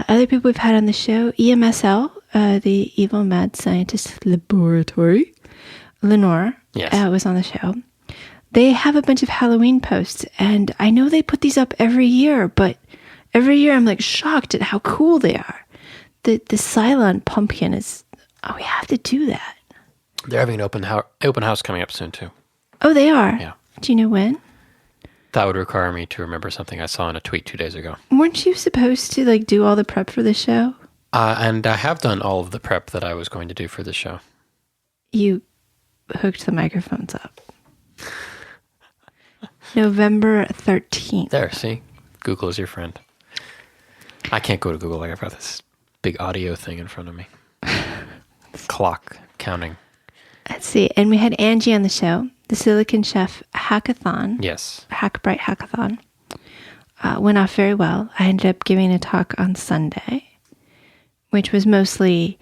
A: Other people we've had on the show, EMSL, the Evil Mad Scientist Laboratory, Lenore was on the show. They have a bunch of Halloween posts, and I know they put these up every year, but every year I'm like shocked at how cool they are. The Cylon pumpkin is, we have to do that.
B: They're having an open house coming up soon too.
A: Oh, they are?
B: Yeah.
A: Do you know when?
B: That would require me to remember something I saw in a tweet 2 days ago.
A: Weren't you supposed to like do all the prep for the show?
B: And I have done all of the prep that I was going to do for the show.
A: You hooked the microphones up. November 13th.
B: There, see? Google is your friend. I can't go to Google. I've got this big audio thing in front of me. Clock counting.
A: Let's see. And we had Angie on the show, the Silicon Chef Hackathon.
B: Yes.
A: Hackbright Hackathon. Went off very well. I ended up giving a talk on Sunday, which was mostly,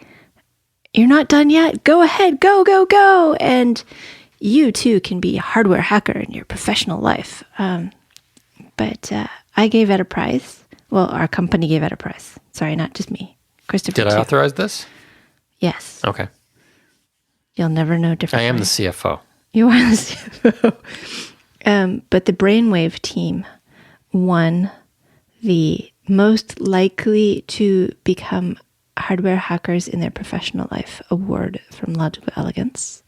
A: you're not done yet? Go ahead. Go, go, go. And you too can be a hardware hacker in your professional life. But I gave it a prize. Well, our company gave it a prize. Sorry, not just me. Christopher
B: Did I authorize this?
A: Yes.
B: Okay.
A: You'll never know differently.
B: I am the CFO.
A: You are the CFO. But the Brainwave team won the most likely to become hardware hackers in their professional life award from Logical Elegance.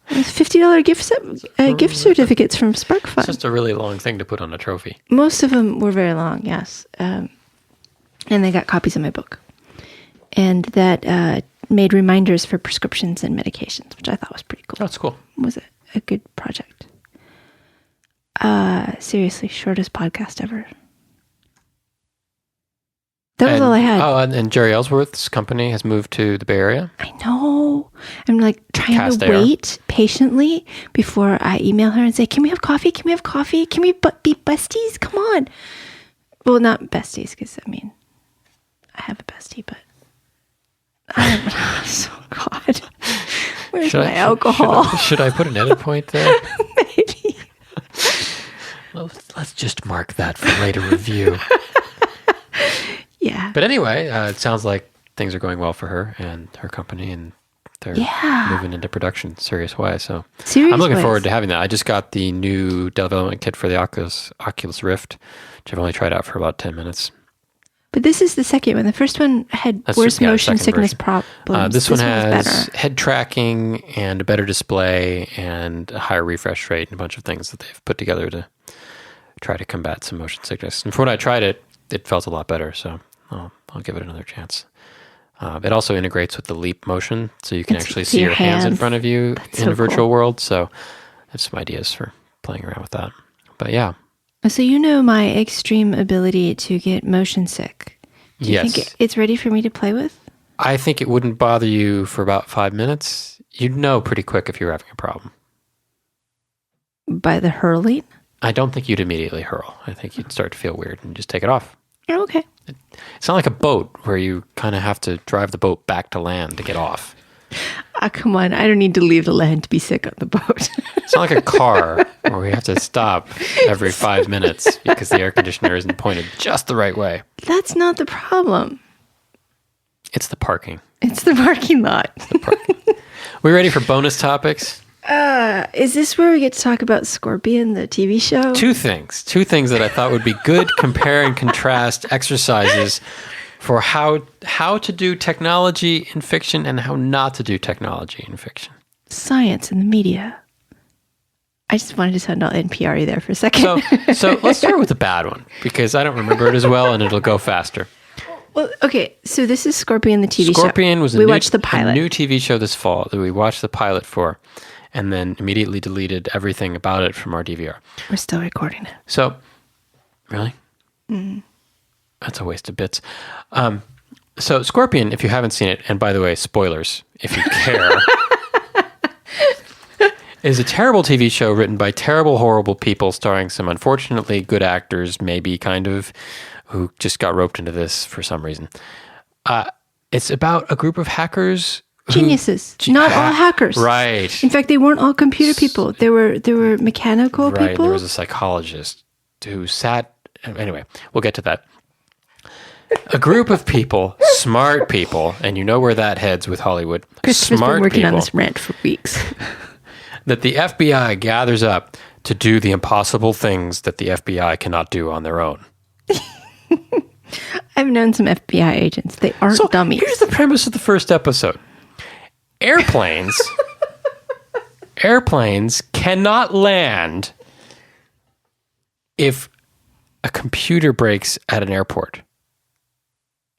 A: $50 gift certificates from SparkFun.
B: It's just a really long thing to put on a trophy.
A: Most of them were very long, yes. And they got copies of my book. And that made reminders for prescriptions and medications, which I thought was pretty cool.
B: Oh, that's cool.
A: Was a good project. Seriously, shortest podcast ever. That was all I had.
B: Oh, and Jerry Ellsworth's company has moved to the Bay Area.
A: I know. I'm like trying
B: Cast
A: to
B: Air.
A: wait patiently before I email her and say, can we have coffee? Can we have coffee? Can we be besties? Come on. Well, not besties, because I mean, I have a bestie, but oh God. Where's my alcohol?
B: Should I put an edit point there?
A: Maybe.
B: Let's just mark that for later review.
A: Yeah.
B: But anyway, it sounds like things are going well for her and her company, and they're moving into production serious way. So I'm looking forward to having that. I just got the new development kit for the Oculus Rift, which I've only tried out for about 10 minutes.
A: But this is the second one. The first one had worse motion sickness problems.
B: This one has head tracking and a better display and a higher refresh rate and a bunch of things that they've put together to try to combat some motion sickness. And for when I tried it, it felt a lot better. So I'll give it another chance. It also integrates with the Leap motion, so you can actually see your hands in front of you in a virtual world. So I have some ideas for playing around with that. But yeah.
A: So you know my extreme ability to get motion sick. Do you think it's ready for me to play with?
B: I think it wouldn't bother you for about 5 minutes. You'd know pretty quick if you were having a problem.
A: By the hurling?
B: I don't think you'd immediately hurl. I think you'd start to feel weird and just take it off.
A: Oh, okay.
B: It's not like a boat where you kind of have to drive the boat back to land to get off.
A: Come on. I don't need to leave the land to be sick on the boat.
B: It's not like a car where we have to stop every 5 minutes because the air conditioner isn't pointed just the right way.
A: That's not the problem.
B: It's the parking.
A: It's the parking lot.
B: The parking. We ready for bonus topics?
A: Is this where we get to talk about Scorpion, the TV show?
B: Two things that I thought would be good compare and contrast exercises for how to do technology in fiction and how not to do technology in fiction.
A: Science and the media. I just wanted to sound all NPR-y there for a second.
B: So let's start with the bad one, because I don't remember it as well and it'll go faster.
A: Well, okay, so this is Scorpion, the TV show.
B: Scorpion was
A: watched the pilot.
B: A new TV show this fall that we watched the pilot for, and then immediately deleted everything about it from our DVR.
A: We're still recording it.
B: So, really? That's a waste of bits. So Scorpion, if you haven't seen it, and by the way, spoilers, if you care, is a terrible TV show written by terrible, horrible people starring some unfortunately good actors, maybe kind of, who just got roped into this for some reason. It's about a group of hackers.
A: Geniuses. Not all hackers.
B: Right.
A: In fact, they weren't all computer people. There were mechanical
B: right.
A: people.
B: There was a psychologist who sat... Anyway, we'll get to that. A group of people, smart people, and you know where that heads with Hollywood.
A: Christopher's been working on this rant for weeks.
B: That the FBI gathers up to do the impossible things that the FBI cannot do on their own.
A: I've known some FBI agents. They aren't dummies.
B: Here's the premise of the first episode. Airplanes airplanes cannot land if a computer breaks at an airport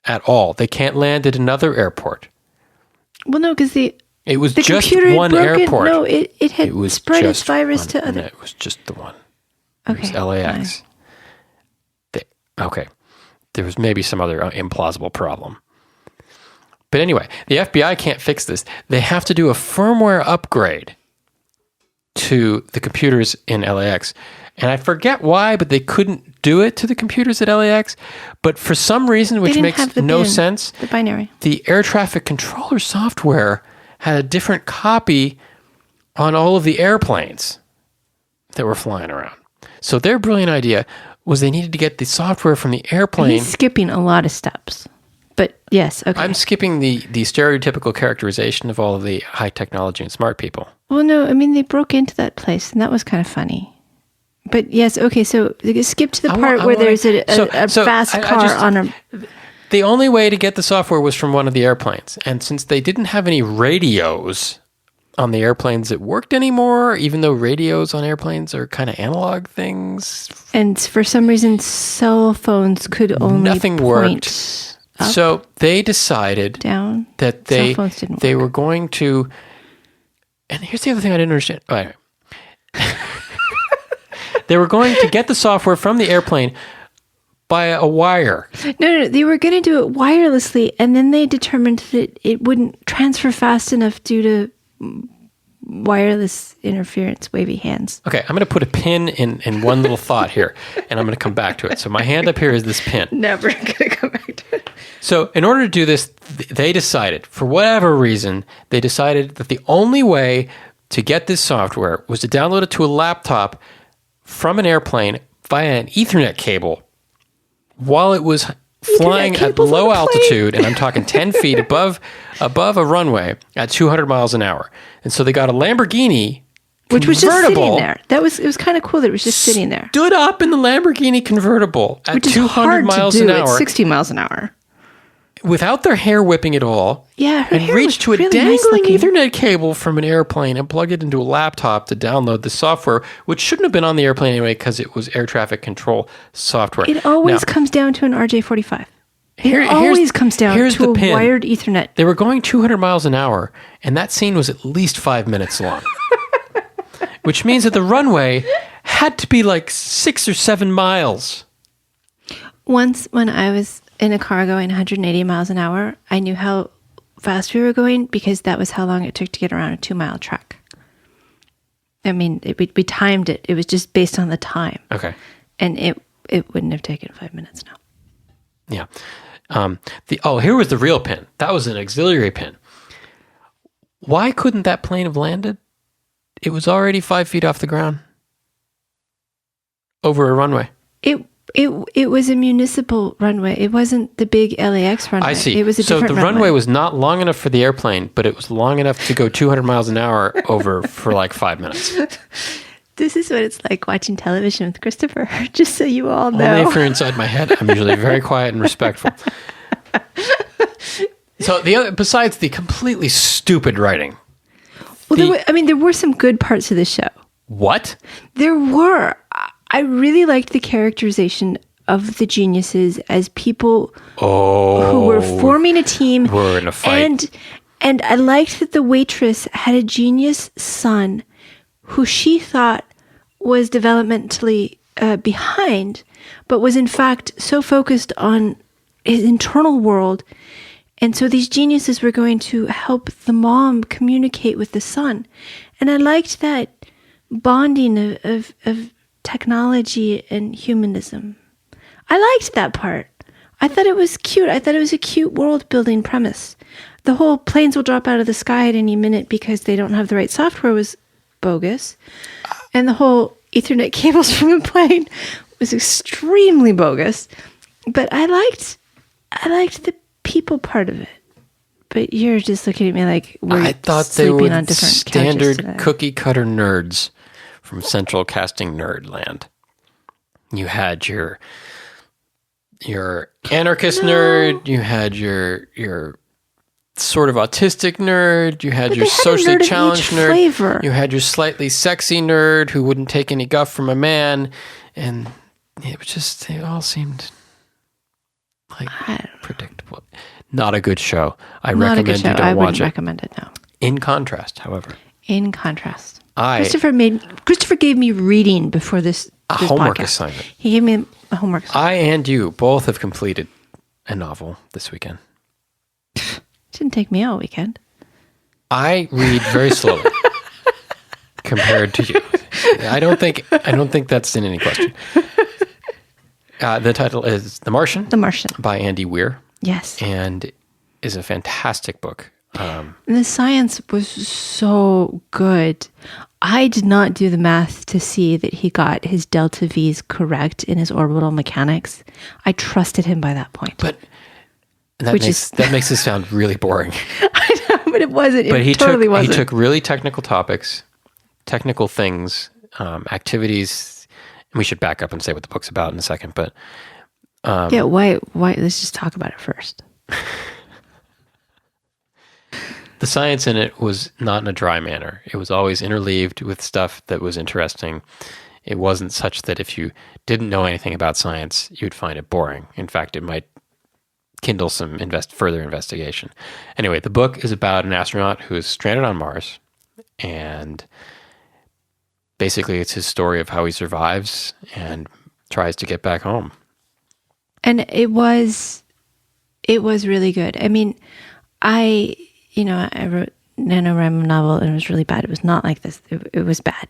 B: at all. They can't land at another airport.
A: Well, no, because it was
B: just one airport.
A: No, it had spread its virus to other.
B: No, it was just the one.
A: Okay,
B: it was LAX. Okay. There was maybe some other implausible problem. But anyway, the FBI can't fix this. They have to do a firmware upgrade to the computers in LAX. And I forget why, but they couldn't do it to the computers at LAX. But for some reason, which makes no sense,
A: the binary.
B: The air traffic controller software had a different copy on all of the airplanes that were flying around. So their brilliant idea was they needed to get the software from the airplane.
A: He's skipping a lot of steps. But yes, okay.
B: I'm skipping the stereotypical characterization of all of the high technology and smart people.
A: Well, no, I mean, they broke into that place, and that was kind of funny. But yes, okay, so skip to the part where there's a fast car on a...
B: The only way to get the software was from one of the airplanes. And since they didn't have any radios on the airplanes that worked anymore, even though radios on airplanes are kind of analog things.
A: And for some reason, cell phones could only
B: nothing worked. Up, so they decided
A: down,
B: that they were going to... And here's the other thing I didn't understand. Oh, anyway. They were going to get the software from the airplane by a wire.
A: No, they were going to do it wirelessly, and then they determined that it wouldn't transfer fast enough due to wireless interference, wavy hands.
B: Okay, I'm going to put a pin in one little thought here, and I'm going to come back to it. So my hand up here is this pin.
A: Never going to come back to it.
B: So in order to do this, they decided, for whatever reason, they decided that the only way to get this software was to download it to a laptop from an airplane via an Ethernet cable while it was flying at low altitude, and I'm talking 10 feet above a runway at 200 miles an hour. And so they got a Lamborghini
A: which was just sitting there. It was kind of cool that it was just sitting there.
B: Stood up in the Lamborghini convertible at 200 miles an hour.
A: At 60 miles an hour.
B: Without their hair whipping at all.
A: Yeah, her
B: and
A: hair
B: reached to a dangling Ethernet cable from an airplane and plugged it into a laptop to download the software, which shouldn't have been on the airplane anyway because it was air traffic control software.
A: It always comes down to an RJ45. It always comes down to a wired Ethernet.
B: They were going 200 miles an hour, and that scene was at least 5 minutes long. Which means that the runway had to be like 6 or 7 miles.
A: Once when I was in a car going 180 miles an hour, I knew how fast we were going because that was how long it took to get around a 2-mile track. I mean, we timed it. It was just based on the time.
B: Okay.
A: And it wouldn't have taken 5 minutes now.
B: Yeah. Here was the real pin. That was an auxiliary pin. Why couldn't that plane have landed? It was already 5 feet off the ground. Over a runway.
A: It was a municipal runway. It wasn't the big LAX runway.
B: I see.
A: It was a different runway.
B: So the runway was not long enough for the airplane, but it was long enough to go 200 miles an hour over for like 5 minutes.
A: This is what it's like watching television with Christopher, just so you all know.
B: Only if you're inside my head. I'm usually very quiet and respectful. So besides the completely stupid writing.
A: Well, there were some good parts of the show.
B: What?
A: There were. I really liked the characterization of the geniuses as people who were forming a team.
B: Were in a fight.
A: And I liked that the waitress had a genius son who she thought was developmentally behind, but was in fact so focused on his internal world. And so these geniuses were going to help the mom communicate with the son. And I liked that bonding of technology and humanism. I liked that part. I thought it was cute. I thought it was a cute world-building premise. The whole planes will drop out of the sky at any minute because they don't have the right software was bogus. And the whole Ethernet cables from the plane was extremely bogus. But I liked the people part of it. But you're just looking at me like
B: I thought they were standard cookie-cutter nerds from Central Casting Nerdland. You had your anarchist nerd, you had your sort of autistic nerd. You had
A: But
B: your
A: they had a
B: socially
A: nerd of
B: challenged
A: each
B: nerd.
A: flavor.
B: You had your slightly sexy nerd who wouldn't take any guff from a man. And it was just, they all seemed like predictable. Not a good show. I recommend you don't
A: I
B: watch
A: wouldn't
B: it.
A: recommend it, no.
B: In contrast, however.
A: In contrast.
B: I
A: Christopher gave me reading before this
B: homework
A: podcast.
B: assignment.
A: He gave me a homework assignment.
B: I and you both have completed a novel this weekend.
A: Didn't take me all weekend.
B: I read very slowly compared to you. I don't think that's in any question. The title is The Martian.
A: The Martian.
B: By Andy Weir.
A: Yes.
B: And is a fantastic book.
A: And the science was so good. I did not do the math to see that he got his delta V's correct in his orbital mechanics. I trusted him by that point.
B: But that makes it sound really boring.
A: I know, but it wasn't.
B: But
A: It totally wasn't.
B: He took really technical topics, technical things, activities. And we should back up and say what the book's about in a second. But
A: why? Let's just talk about it first.
B: the science in it was not in a dry manner. It was always interleaved with stuff that was interesting. It wasn't such that if you didn't know anything about science, you'd find it boring. In fact, it might kindle some further investigation. Anyway, the book is about an astronaut who is stranded on Mars, and basically it's his story of how he survives and tries to get back home. And
A: it was really good. I mean, I wrote NaNoWriMo novel and it was really bad. It was not like this. It was bad.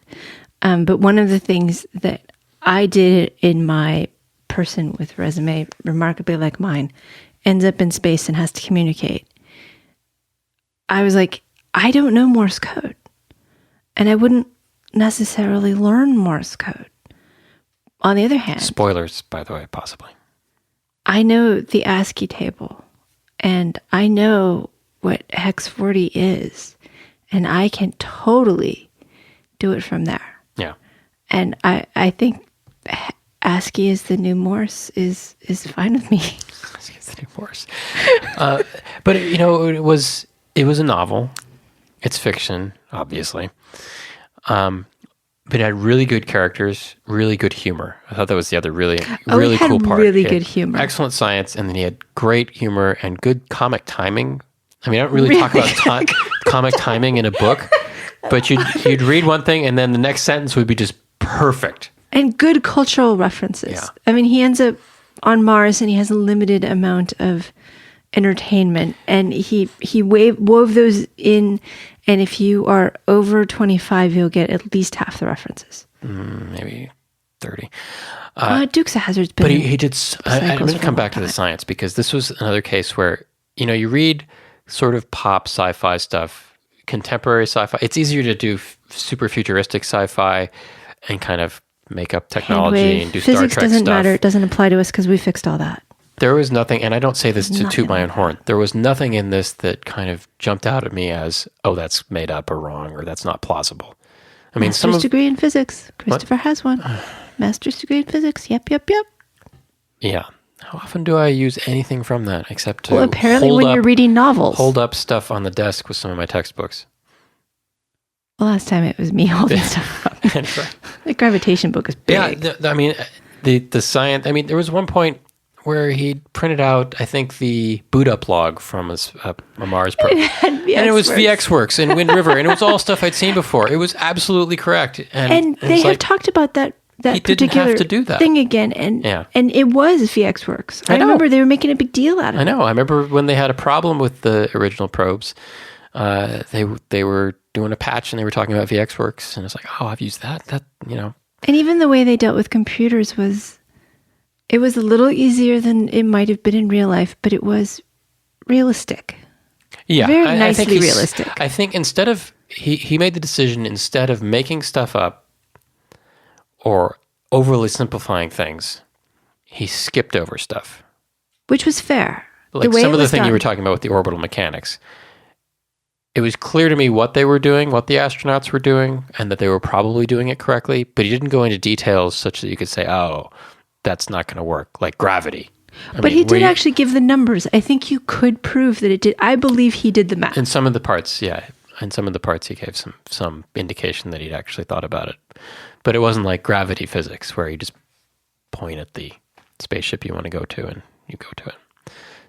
A: But one of the things that I did in my person with resume remarkably like mine ends up in space and has to communicate. I was like, I don't know Morse code. And I wouldn't necessarily learn Morse code. On the other hand...
B: Spoilers, by the way, possibly.
A: I know the ASCII table. And I know what hex 40 is. And I can totally do it from there.
B: Yeah.
A: And I think ASCII is the new Morse is fine with me.
B: ASCII is the new Morse. But, it was a novel. It's fiction, obviously. But it had really good characters, really good humor. I thought that was the other really cool part.
A: Really good humor.
B: Excellent science, and then he had great humor and good comic timing. I mean, I don't really talk about comic timing in a book, but you'd read one thing, and then the next sentence would be just perfect.
A: And good cultural references.
B: Yeah.
A: I mean, he ends up on Mars, and he has a limited amount of entertainment, and he wove those in. And if you are over 25, you'll get at least half the references.
B: Maybe 30.
A: Dukes of Hazzard's been.
B: But he did. I'm going to come back to the science, because this was another case where you read sort of pop sci-fi stuff, contemporary sci-fi. It's easier to do super futuristic sci-fi and kind of make up technology and do Star Trek stuff.
A: Physics doesn't matter. It doesn't apply to us because we fixed all that.
B: There was nothing, and I don't say this to toot my own horn, there was nothing in this that kind of jumped out at me as, oh, that's made up or wrong, or that's not plausible. I mean,
A: Master's degree in physics. Christopher has one. Master's degree in physics. Yep.
B: Yeah. How often do I use anything from that except to
A: apparently when you're reading novels.
B: Hold up stuff on the desk with some of my textbooks.
A: Well, last time it was me holding stuff up. The gravitation book is big.
B: Yeah, I mean, the science, I mean, there was one point where he printed out, I think, the boot up log from a Mars probe. And it was VxWorks and Wind River, and it was all stuff I'd seen before. It was absolutely correct.
A: And they have talked about that particular
B: to do that
A: thing again, and it was VxWorks. I remember they were making a big deal out of it.
B: I know. I remember when they had a problem with the original probes, they were doing a patch and they were talking about VxWorks, and I was like, oh, I've used that. And
A: even the way they dealt with computers was... It was a little easier than it might have been in real life, but it was realistic.
B: Yeah.
A: Very nicely realistic.
B: I think instead of... He made the decision, instead of making stuff up or overly simplifying things, he skipped over stuff.
A: Which was fair.
B: Like some of the thing you were talking about with the orbital mechanics. It was clear to me what they were doing, what the astronauts were doing, and that they were probably doing it correctly, but he didn't go into details such that you could say, oh... that's not going to work, like gravity.
A: But he did actually give the numbers. I think you could prove that it did. I believe he did the math.
B: In some of the parts, yeah. In some of the parts, he gave some indication that he'd actually thought about it. But it wasn't like gravity physics, where you just point at the spaceship you want to go to and you go to it.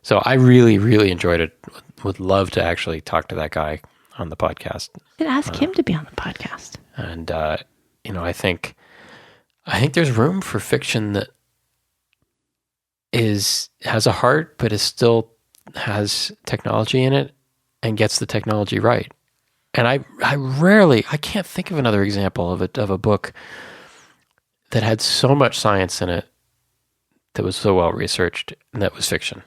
B: So I really, really enjoyed it. Would love to actually talk to that guy on the podcast.
A: And ask him to be on the podcast.
B: And, I think there's room for fiction that has a heart, but still has technology in it and gets the technology right. And I can't think of another example of a book that had so much science in it that was so well researched, and that was fiction.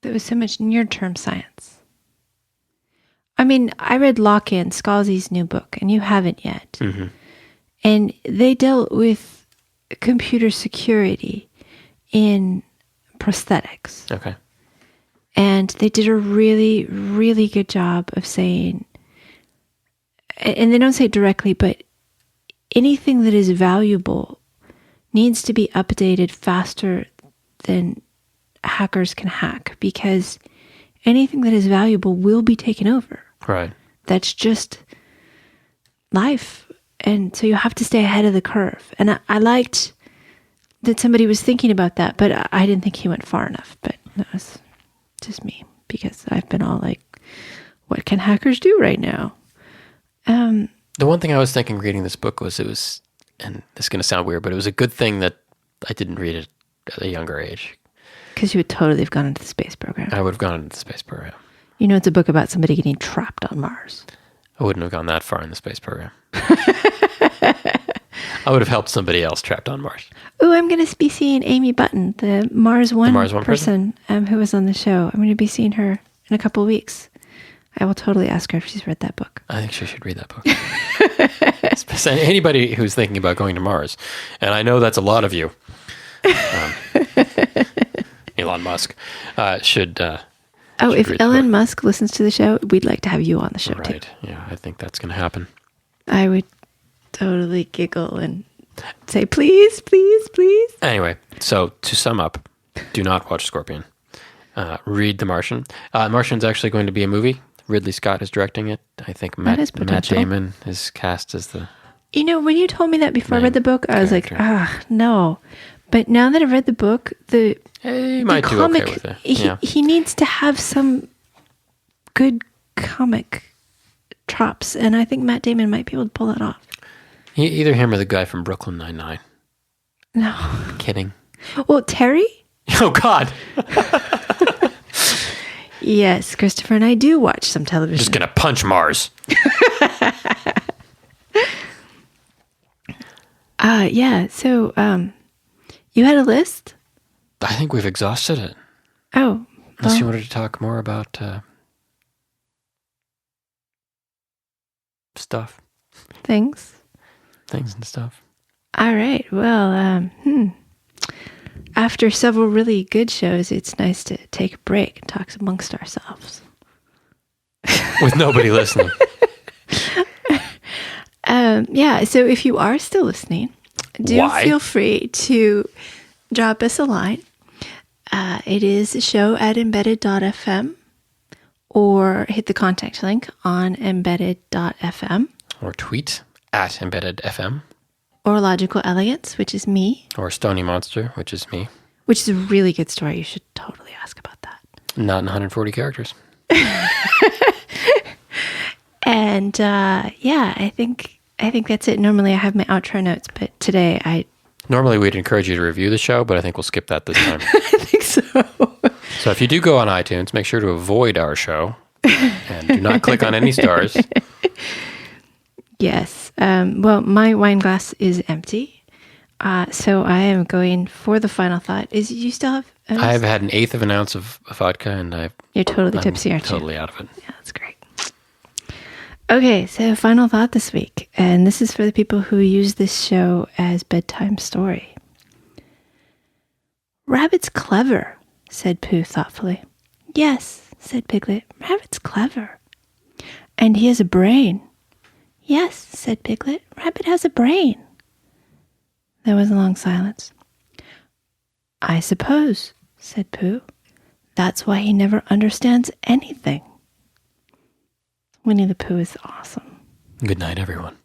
A: There was so much near-term science. I mean, I read Lock-In, Scalzi's new book, and you haven't yet. Mm-hmm. And they dealt with computer security in prosthetics.
B: Okay.
A: And they did a really, really good job of saying, and they don't say it directly, but anything that is valuable needs to be updated faster than hackers can hack, because anything that is valuable will be taken over.
B: Right.
A: That's just life. And so you have to stay ahead of the curve. And I liked that somebody was thinking about that, but I didn't think he went far enough. But that was just me, because I've been all like, what can hackers do right now?
B: The one thing I was thinking reading this book was and this is going to sound weird, but it was a good thing that I didn't read it at a younger age.
A: Because you would totally have gone into the space program.
B: I would have gone into the space program.
A: You know, it's a book about somebody getting trapped on Mars.
B: I wouldn't have gone that far in the space program. I would have helped somebody else trapped on Mars.
A: Oh, I'm going to be seeing Amy Button, the Mars One person who was on the show. I'm going to be seeing her in a couple of weeks. I will totally ask her if she's read that book.
B: I think she should read that book. Anybody who's thinking about going to Mars, and I know that's a lot of you, Elon Musk, should...
A: if Elon Musk listens to the show, we'd like to have you on the show, too.
B: Right, yeah, I think that's going to happen.
A: I would totally giggle and say, please, please, please.
B: Anyway, so to sum up, do not watch Scorpion. Read The Martian. Martian's actually going to be a movie. Ridley Scott is directing it. I think Matt Damon is cast as the...
A: You know, when you told me that before I read the book, I was like, no. But now that I've read the book, he might do okay with it. Yeah. He needs to have some good comic chops, and I think Matt Damon might be able to pull that off.
B: Either him or the guy from Brooklyn Nine-Nine.
A: No.
B: I'm kidding.
A: Well, Terry?
B: Oh, God.
A: Yes, Christopher and I do watch some television.
B: Just going to punch Mars.
A: Yeah, so you had a list?
B: I think we've exhausted it.
A: Oh.
B: Unless you wanted to talk more about stuff.
A: Things
B: and stuff.
A: All right. Well, after several really good shows, it's nice to take a break and talk amongst ourselves.
B: With nobody listening.
A: Yeah, so if you are still listening, feel free to drop us a line. It is a show at embedded.fm, or hit the contact link on embedded.fm.
B: Or tweet at embeddedfm.
A: Or Logical Elegance, which is me.
B: Or Stony Monster, which is me.
A: Which is a really good story. You should totally ask about that.
B: Not in 140 characters.
A: And I think that's it. Normally I have my outro notes, but today
B: Normally we'd encourage you to review the show, but I think we'll skip that this time.
A: I think so.
B: So if you do go on iTunes, make sure to avoid our show and do not click on any stars.
A: Yes. Well, my wine glass is empty. So I am going for the final thought. Is you still have...
B: I've had 1/8 of an ounce of vodka, and
A: You're totally tipsy, aren't you?
B: Totally out of it.
A: Yeah, that's great. Okay, so final thought this week. And this is for the people who use this show as bedtime story. Rabbit's clever, said Pooh thoughtfully. Yes, said Piglet. Rabbit's clever. And he has a brain. Yes, said Piglet. Rabbit has a brain. There was a long silence. I suppose, said Pooh. That's why he never understands anything. Winnie the Pooh is awesome.
B: Good night, everyone.